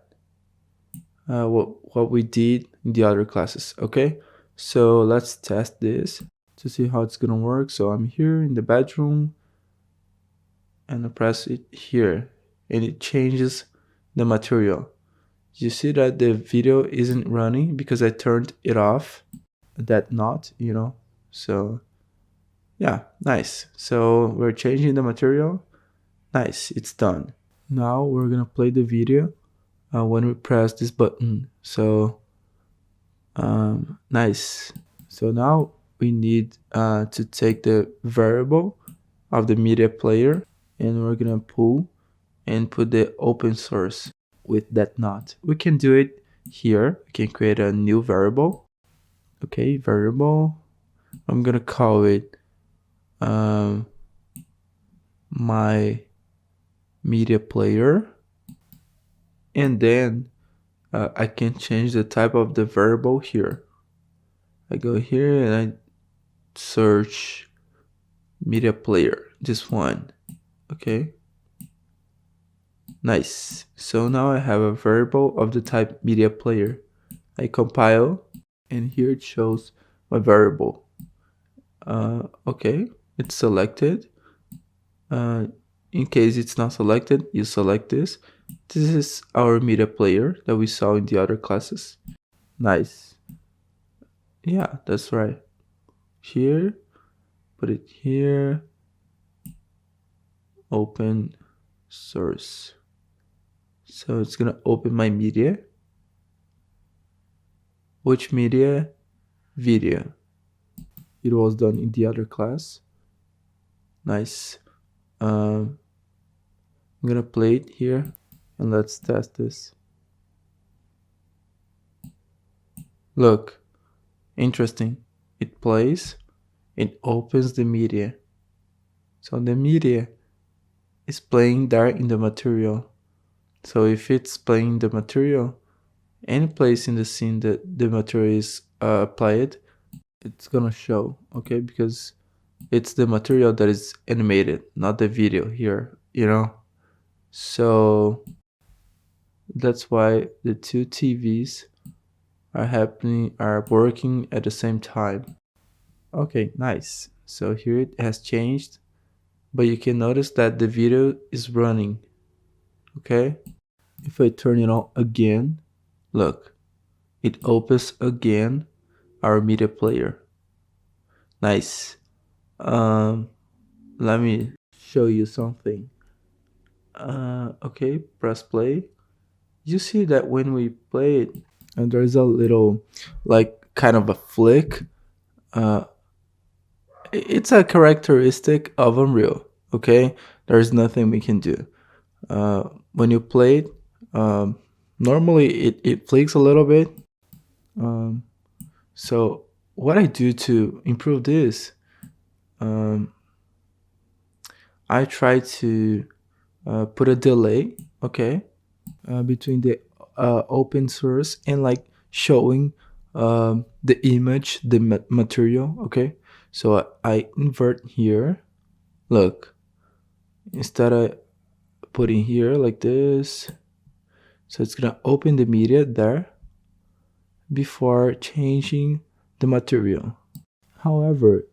What we did in the other classes. Okay, so let's test this to see how it's gonna work. So I'm here in the bedroom, and I press it here, and it changes the material. You see that the video isn't running because I turned it off, that knot, so yeah, nice. So we're changing the material. Nice, it's done. Now we're gonna play the video when we press this button. So nice. So now we need to take the variable of the media player, and we're gonna pull and put the open source with that knot. We can do it here. We can create a new variable. Okay, variable. I'm gonna call it my media player, and then I can change the type of the variable here. I go here and I search media player, this one. Okay, nice. So now I have a variable of the type media player. I compile, and here it shows my variable. Okay, it's selected. In case it's not selected, you select this. This is our media player that we saw in the other classes. Nice. Yeah, that's right. Here, put it here. Open source. So it's gonna open my media. Which media? Video. It was done in the other class. Nice. I'm gonna play it here, and let's test this. Look, interesting. It plays, it opens the media. So the media is playing there in the material. So if it's playing the material, any place in the scene that the material is applied, it's gonna show, okay? Because it's the material that is animated, not the video here, So that's why the two TVs are working at the same time. Okay, nice. So here it has changed, but you can notice that the video is running. Okay, if I turn it on again, look, it opens again our media player. Nice. Let me show you something. Okay, press play. You see that when we play it, and there's a little, like, kind of a flick. It's a characteristic of Unreal. Okay, there's nothing we can do. When you play it, normally it flicks a little bit. So what I do to improve this, I try to put a delay, okay, between the open source and like showing the image, the material. Okay, so I invert here. Look, instead of putting here like this, so it's gonna open the media there before changing the material. However,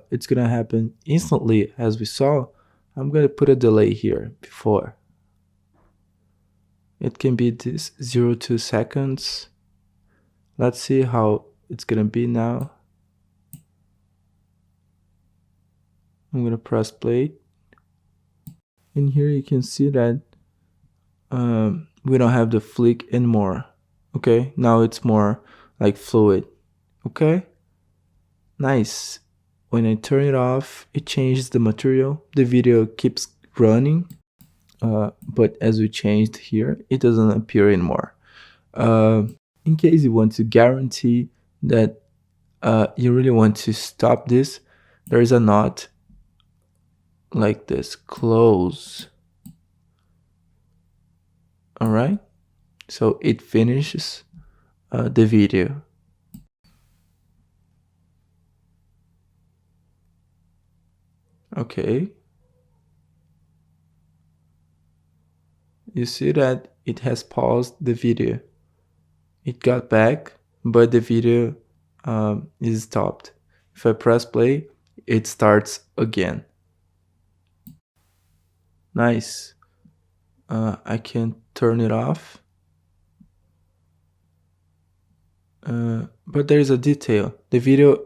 it's gonna happen instantly as we saw. I'm gonna put a delay here before. It can be this 0 to seconds. Let's see how it's gonna be now. I'm gonna press play. And here you can see that we don't have the flick anymore. Okay, now it's more like fluid. Okay, nice. When I turn it off, it changes the material. The video keeps running, but as we changed here, it doesn't appear anymore. In case you want to guarantee that you really want to stop this, there is a knot like this, close. All right, so it finishes the video. Okay, you see that it has paused the video. It got back, but the video is stopped. If I press play, it starts again. Nice. I can turn it off. But there is a detail. The video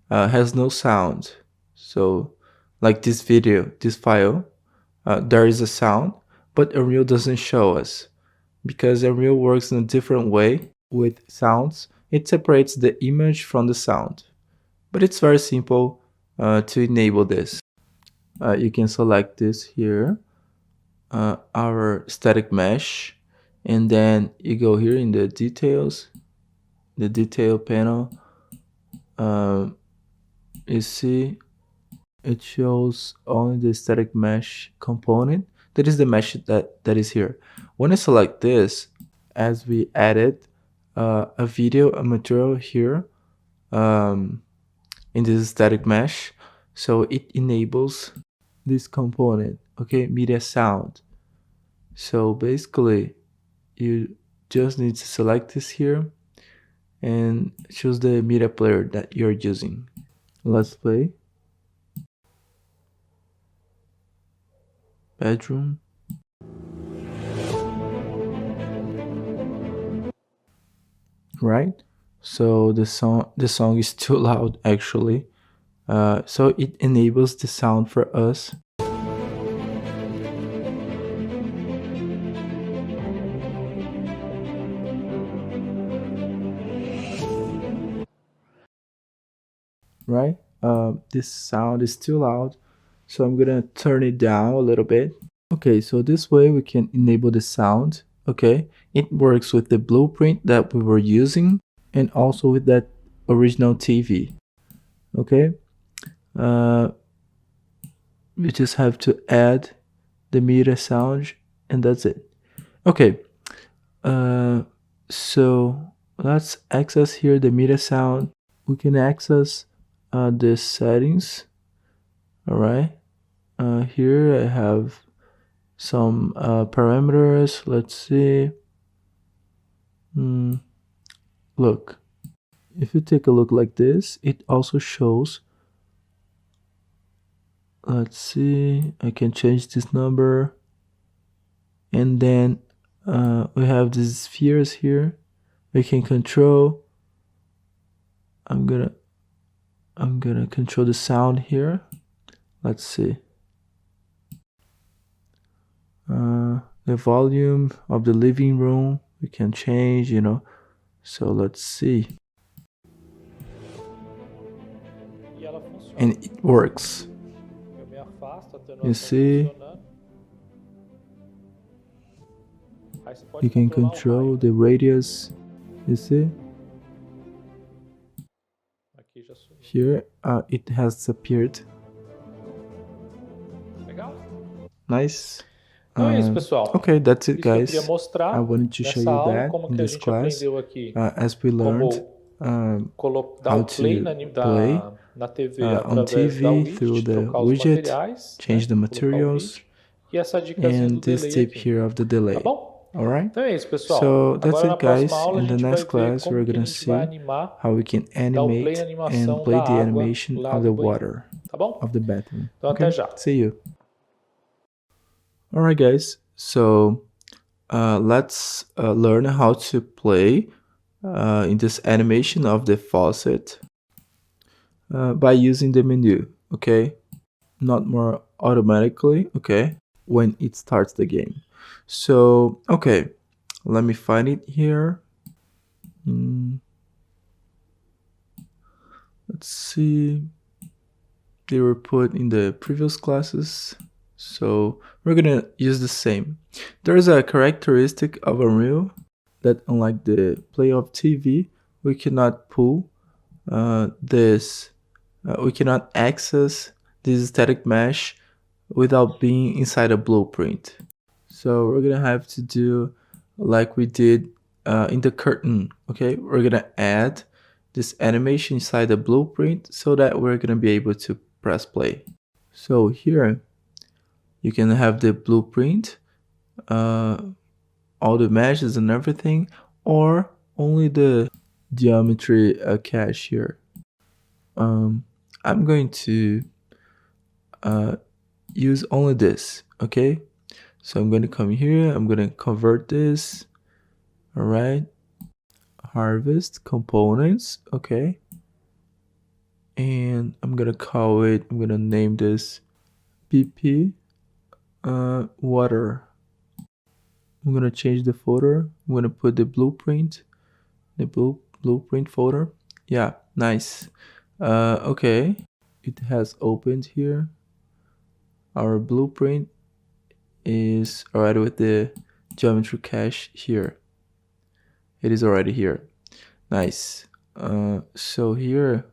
has no sound. So, like this video, this file, there is a sound, but Unreal doesn't show us. Because Unreal works in a different way with sounds, it separates the image from the sound. But it's very simple to enable this. You can select this here, our static mesh, and then you go here in the details, the detail panel. You see it shows only the static mesh component. That is the mesh that is here. When I select this, as we added a video, a material here in this static mesh, so it enables this component, okay, media sound. So basically you just need to select this here and choose the media player that you're using. Let's play. Bedroom. Right, so the song is too loud actually, so it enables the sound for us. Right, this sound is too loud, so I'm gonna turn it down a little bit. Okay, so this way we can enable the sound. Okay, it works with the blueprint that we were using and also with that original TV. Okay, we just have to add the media sound and that's it. Okay, so let's access here the media sound. We can access the settings. All right, here I have some parameters. Let's see. Look, if you take a look like this, it also shows. Let's see, I can change this number, and then we have these spheres here we can control. I'm gonna control the sound here. Let's see. The volume of the living room we can change, so let's see. And it works. You see, you can control the radius. You see, here it has disappeared. Nice.
Então é isso, pessoal.
Okay, that's it,
Isso que eu queria
guys. I
mostrar
wanted to show
nessa
you
aula,
that
como
in
que a
this
gente
class,
aprendeu aqui
as we learned
como
um,
dar
how
o play
to play
na TV
on
através da
TV through
widget,
the
trocar os
widget,
materiais,
change
né?
the
Colocar o
materials,
vídeo e essa dicasinha do
and this
delay
tip
aqui,
here of the
tá
delay.
bom?
All right.
Então é isso, pessoal.
So that's
Agora na
it,
próxima
guys.
aula a
In the
gente vai
next
ver
class,
como
we're
que a
gonna
gente vai
see
animar,
how we can
dar o play na
animate and
animação
play
da
the
água
animation
lá
of
do
the
banheiro,
water
tá bom?
of the bathroom.
Então até
Okay.
já.
See you. All right, guys. So let's learn how to play in this animation of the faucet by using the menu. Okay, not more automatically. Okay, when it starts the game. So okay, let me find it here. Let's see. They were put in the previous classes, so we're gonna use the same. There's a characteristic of Unreal that, unlike the play of TV, we cannot pull we cannot access this static mesh without being inside a blueprint. So we're gonna have to do like we did in the curtain. Okay, we're gonna add this animation inside the blueprint so that we're gonna be able to press play. So here you can have the blueprint, all the meshes and everything, or only the geometry cache here. I'm going to use only this. Okay, so I'm going to come here, I'm going to convert this. All right, harvest components. Okay, and I'm gonna call it, I'm gonna name this BP water. I'm gonna change the folder. I'm gonna put the blueprint, the blueprint folder. Yeah, nice. Okay, it has opened here. Our blueprint is already with the geometry cache here. It is already here. Nice. So here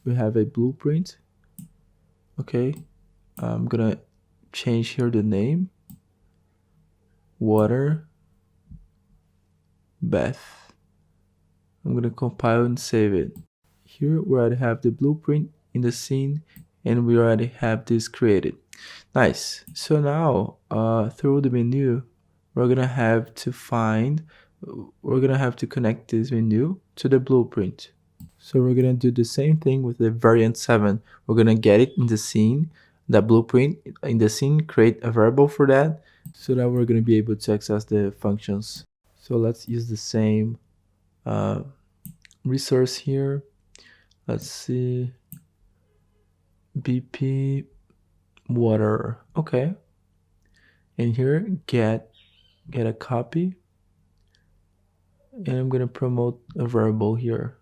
we have a blueprint. Okay, I'm gonna change here the name, water bath. I'm gonna compile and save it. Here we already have the blueprint in the scene, and we already have this created. Nice. So now through the menu, we're gonna have to connect this menu to the blueprint. So we're gonna do the same thing with the variant 7. We're gonna get it in the scene, the blueprint in the scene, create a variable for that, so that we're gonna be able to access the functions. So let's use the same resource here. Let's see, BP water. Okay, and here get a copy, and I'm gonna promote a variable here,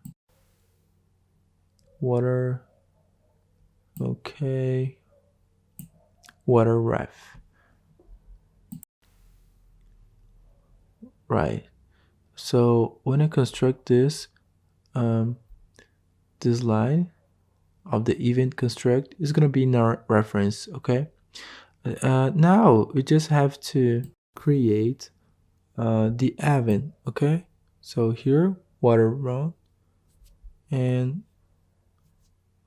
water. Okay, water ref. Right. So when I construct this, this line of the event construct is gonna be in our reference. Okay. Now we just have to create the event. Okay. So here, water run, and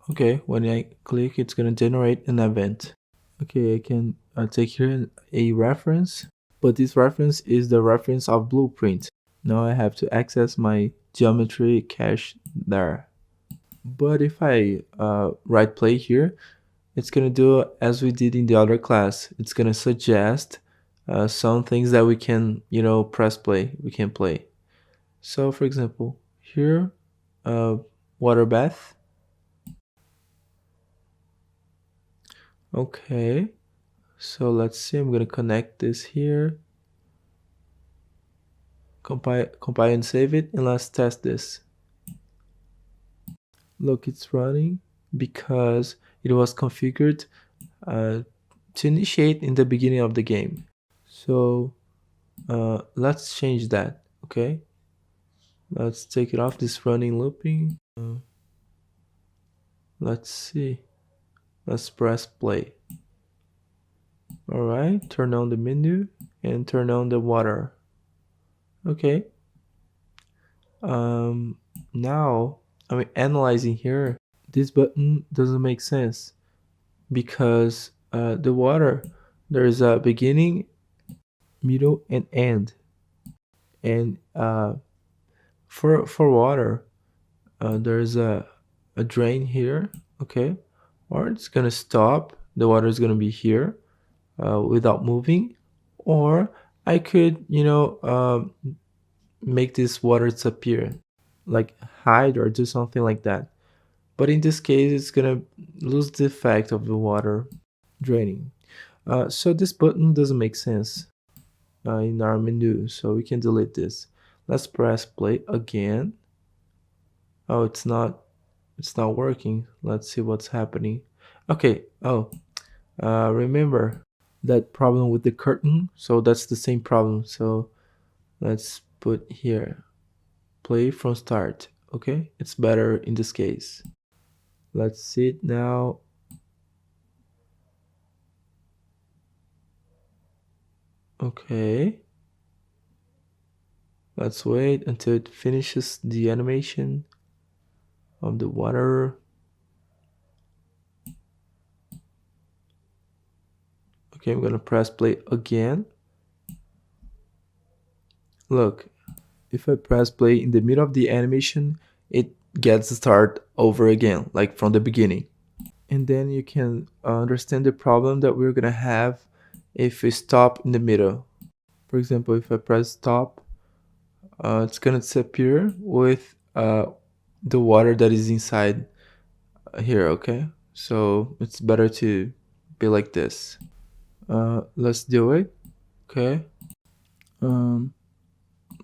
okay, when I click, it's gonna generate an event. Okay, I can take here a reference, but this reference is the reference of blueprint. Now I have to access my geometry cache there. But if I right play here, it's gonna do as we did in the other class. It's gonna suggest some things that we can, press play. We can play. So for example, here, water bath. Okay, so let's see, I'm gonna connect this here, compile and save it, and let's test this. Look, it's running because it was configured to initiate in the beginning of the game. So let's change that. Okay, let's take it off, this running looping. Let's see, let's press play. All right, turn on the menu and turn on the water. Okay. Now I'm analyzing here. This button doesn't make sense because the water, there's a beginning, middle, and end. And for water, there's a drain here, okay, or it's gonna stop. The water is gonna be here without moving, or I could, make this water disappear, like hide or do something like that. But in this case, it's gonna lose the effect of the water draining. So this button doesn't make sense in our menu, so we can delete this. Let's press play again. Oh, it's not working. Let's see what's happening. Okay. Oh, remember that problem with the curtain? So that's the same problem. So let's put here play from start. Okay, it's better in this case. Let's see it now. Okay, let's wait until it finishes the animation of the water. Okay, I'm gonna press play again. Look, if I press play in the middle of the animation, it gets start over again, like from the beginning. And then you can understand the problem that we're gonna have if we stop in the middle. For example, if I press stop, it's gonna disappear with the water that is inside here, okay? So it's better to be like this. Let's do it, okay? Um,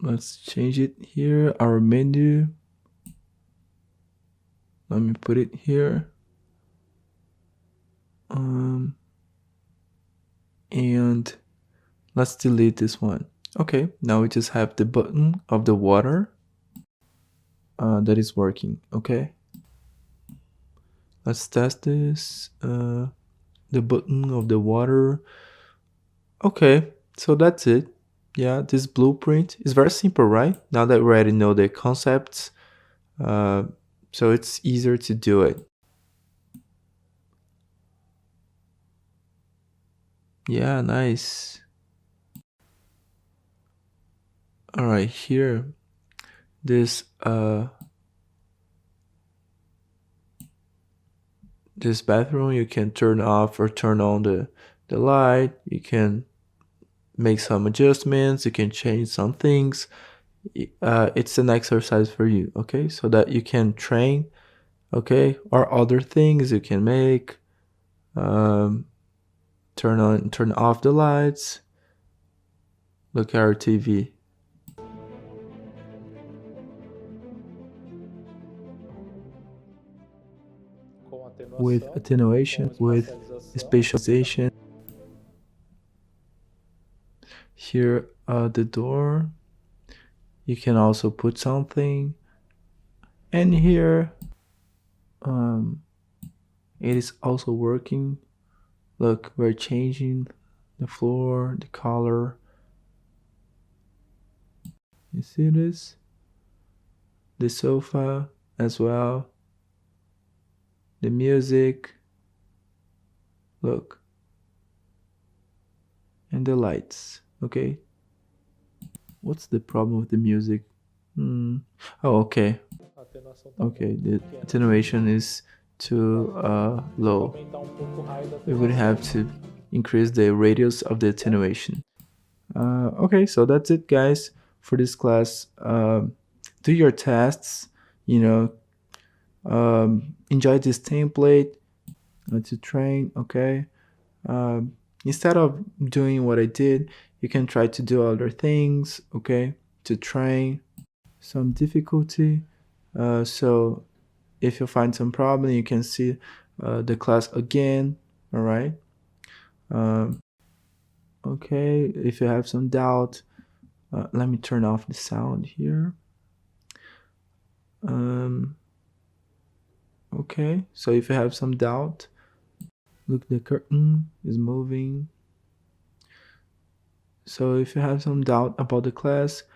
let's change it here, our menu. Let me put it here. And let's delete this one. Okay, now we just have the button of the water that is working, okay? Let's test this. The button of the water. Okay, so that's it. Yeah, this blueprint is very simple, right? Now that we already know the concepts, so it's easier to do it. Yeah, nice. All right, here, this this bathroom, you can turn off or turn on the light. You can make some adjustments. You can change some things. It's an exercise for you, okay? So that you can train, okay? Or other things you can make. Turn on, turn off the lights. Look at our TV. With attenuation, with spatialization. Here, the door. You can also put something. And here, it is also working. Look, we're changing the floor, the color. You see this? The sofa as well. The music. Look. And the lights. Okay. What's the problem with the music? Oh, okay. Okay, the attenuation is too low. We would have to increase the radius of the attenuation. Okay, so that's it, guys, for this class. Do your tests, you know, enjoy this template to train, okay? Instead of doing what I did, you can try to do other things, okay, to train some difficulty. So if you find some problem, you can see the class again, all right? Okay, if you have some doubt, let me turn off the sound here. Okay, so if you have some doubt, look, the curtain is moving. So if you have some doubt about the class,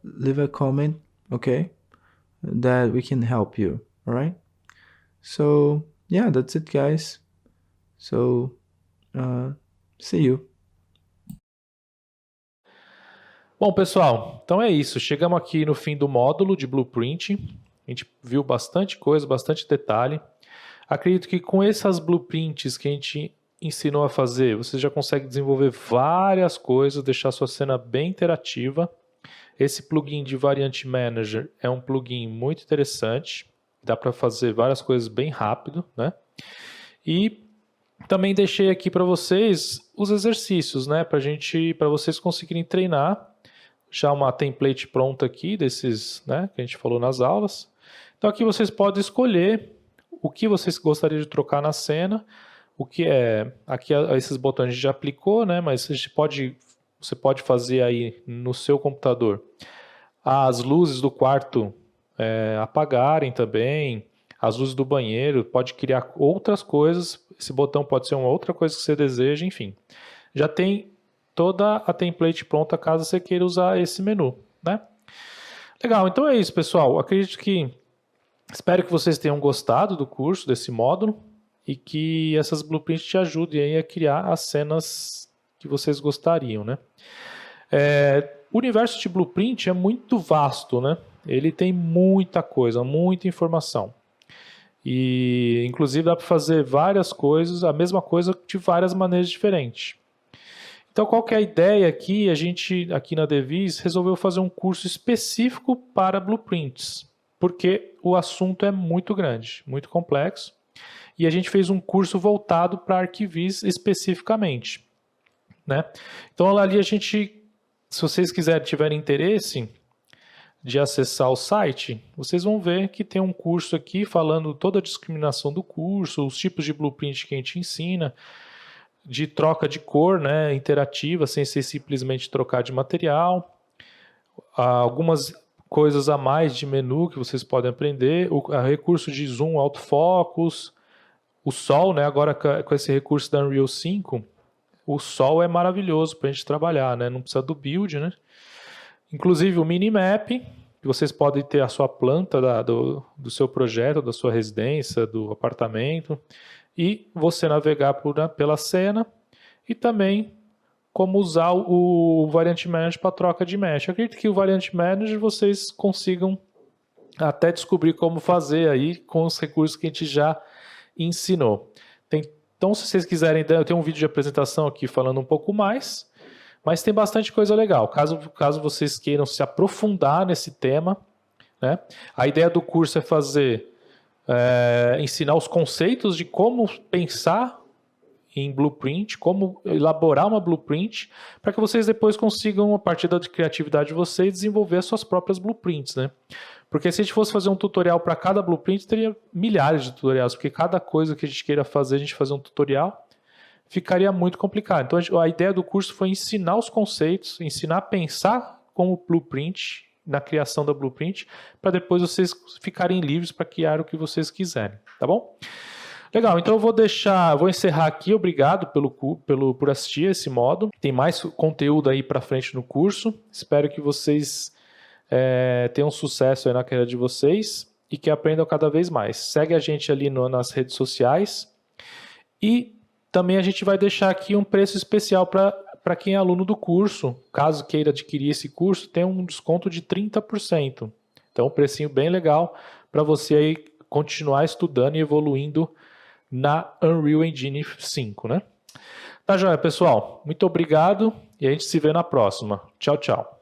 leave a comment, okay, that we can help you, all right? So yeah, that's it, guys. So see you.
Bom, pessoal, então é isso. Chegamos aqui no fim do módulo de Blueprint. A gente viu bastante coisa, bastante detalhe. Acredito que com essas blueprints que a gente ensinou a fazer, você já consegue desenvolver várias coisas, deixar sua cena bem interativa. Esse plugin de Variant Manager é um plugin muito interessante. Dá para fazer várias coisas bem rápido, né? E também deixei aqui para vocês os exercícios, né? Para vocês conseguirem treinar. Já uma template pronta aqui desses, né, que a gente falou nas aulas. Então aqui vocês podem escolher o que vocês gostariam de trocar na cena, o que é, aqui esses botões a gente já aplicou, né, mas você pode fazer aí no seu computador as luzes do quarto apagarem também, as luzes do banheiro, pode criar outras coisas, esse botão pode ser uma outra coisa que você deseja, enfim. Já tem toda a template pronta caso você queira usar esse menu, né? Legal, então é isso, pessoal. Espero que vocês tenham gostado do curso, desse módulo, e que essas blueprints te ajudem aí a criar as cenas que vocês gostariam, né? O universo de blueprint é muito vasto, né? Ele tem muita coisa, muita informação. E, inclusive, dá para fazer várias coisas, a mesma coisa de várias maneiras diferentes. Então, qual que é a ideia aqui? A gente, aqui na Deviz, resolveu fazer um curso específico para blueprints, porque o assunto é muito grande, muito complexo, e a gente fez um curso voltado para arquivis especificamente, né? Então, ali se vocês tiverem interesse de acessar o site, vocês vão ver que tem um curso aqui falando toda a discriminação do curso, os tipos de blueprint que a gente ensina, de troca de cor, né, interativa, sem ser simplesmente trocar de material. Algumas coisas a mais de menu que vocês podem aprender, o recurso de zoom, autofocus, o sol, né, agora com esse recurso da Unreal 5, o sol é maravilhoso para a gente trabalhar, né, não precisa do build, né. Inclusive o minimap, que vocês podem ter a sua planta do seu projeto, da sua residência, do apartamento, e você navegar pela cena, e também como usar o Variant Manager para troca de mesh. Eu acredito que o Variant Manager vocês consigam até descobrir como fazer aí com os recursos que a gente já ensinou. Então, se vocês quiserem, eu tenho um vídeo de apresentação aqui falando um pouco mais, mas tem bastante coisa legal. Caso vocês queiram se aprofundar nesse tema, né? A ideia do curso é ensinar os conceitos de como pensar em blueprint, como elaborar uma blueprint, para que vocês depois consigam, a partir da criatividade de vocês, desenvolver as suas próprias blueprints, né? Porque se a gente fosse fazer um tutorial para cada blueprint, teria milhares de tutoriais, porque cada coisa que a gente queira fazer, a gente fazer um tutorial, ficaria muito complicado. Então a ideia do curso foi ensinar os conceitos, ensinar a pensar como blueprint, na criação da blueprint, para depois vocês ficarem livres para criar o que vocês quiserem, tá bom? Legal, então eu vou encerrar aqui. Obrigado por assistir esse módulo. Tem mais conteúdo aí para frente no curso. Espero que vocês tenham sucesso aí na carreira de vocês e que aprendam cada vez mais. Segue a gente ali nas redes sociais e também a gente vai deixar aqui um preço especial para quem é aluno do curso. Caso queira adquirir esse curso, tem um desconto de 30%. Então, um precinho bem legal para você aí continuar estudando e evoluindo na Unreal Engine 5, né? Tá joia, pessoal? Muito obrigado e a gente se vê na próxima. Tchau, tchau.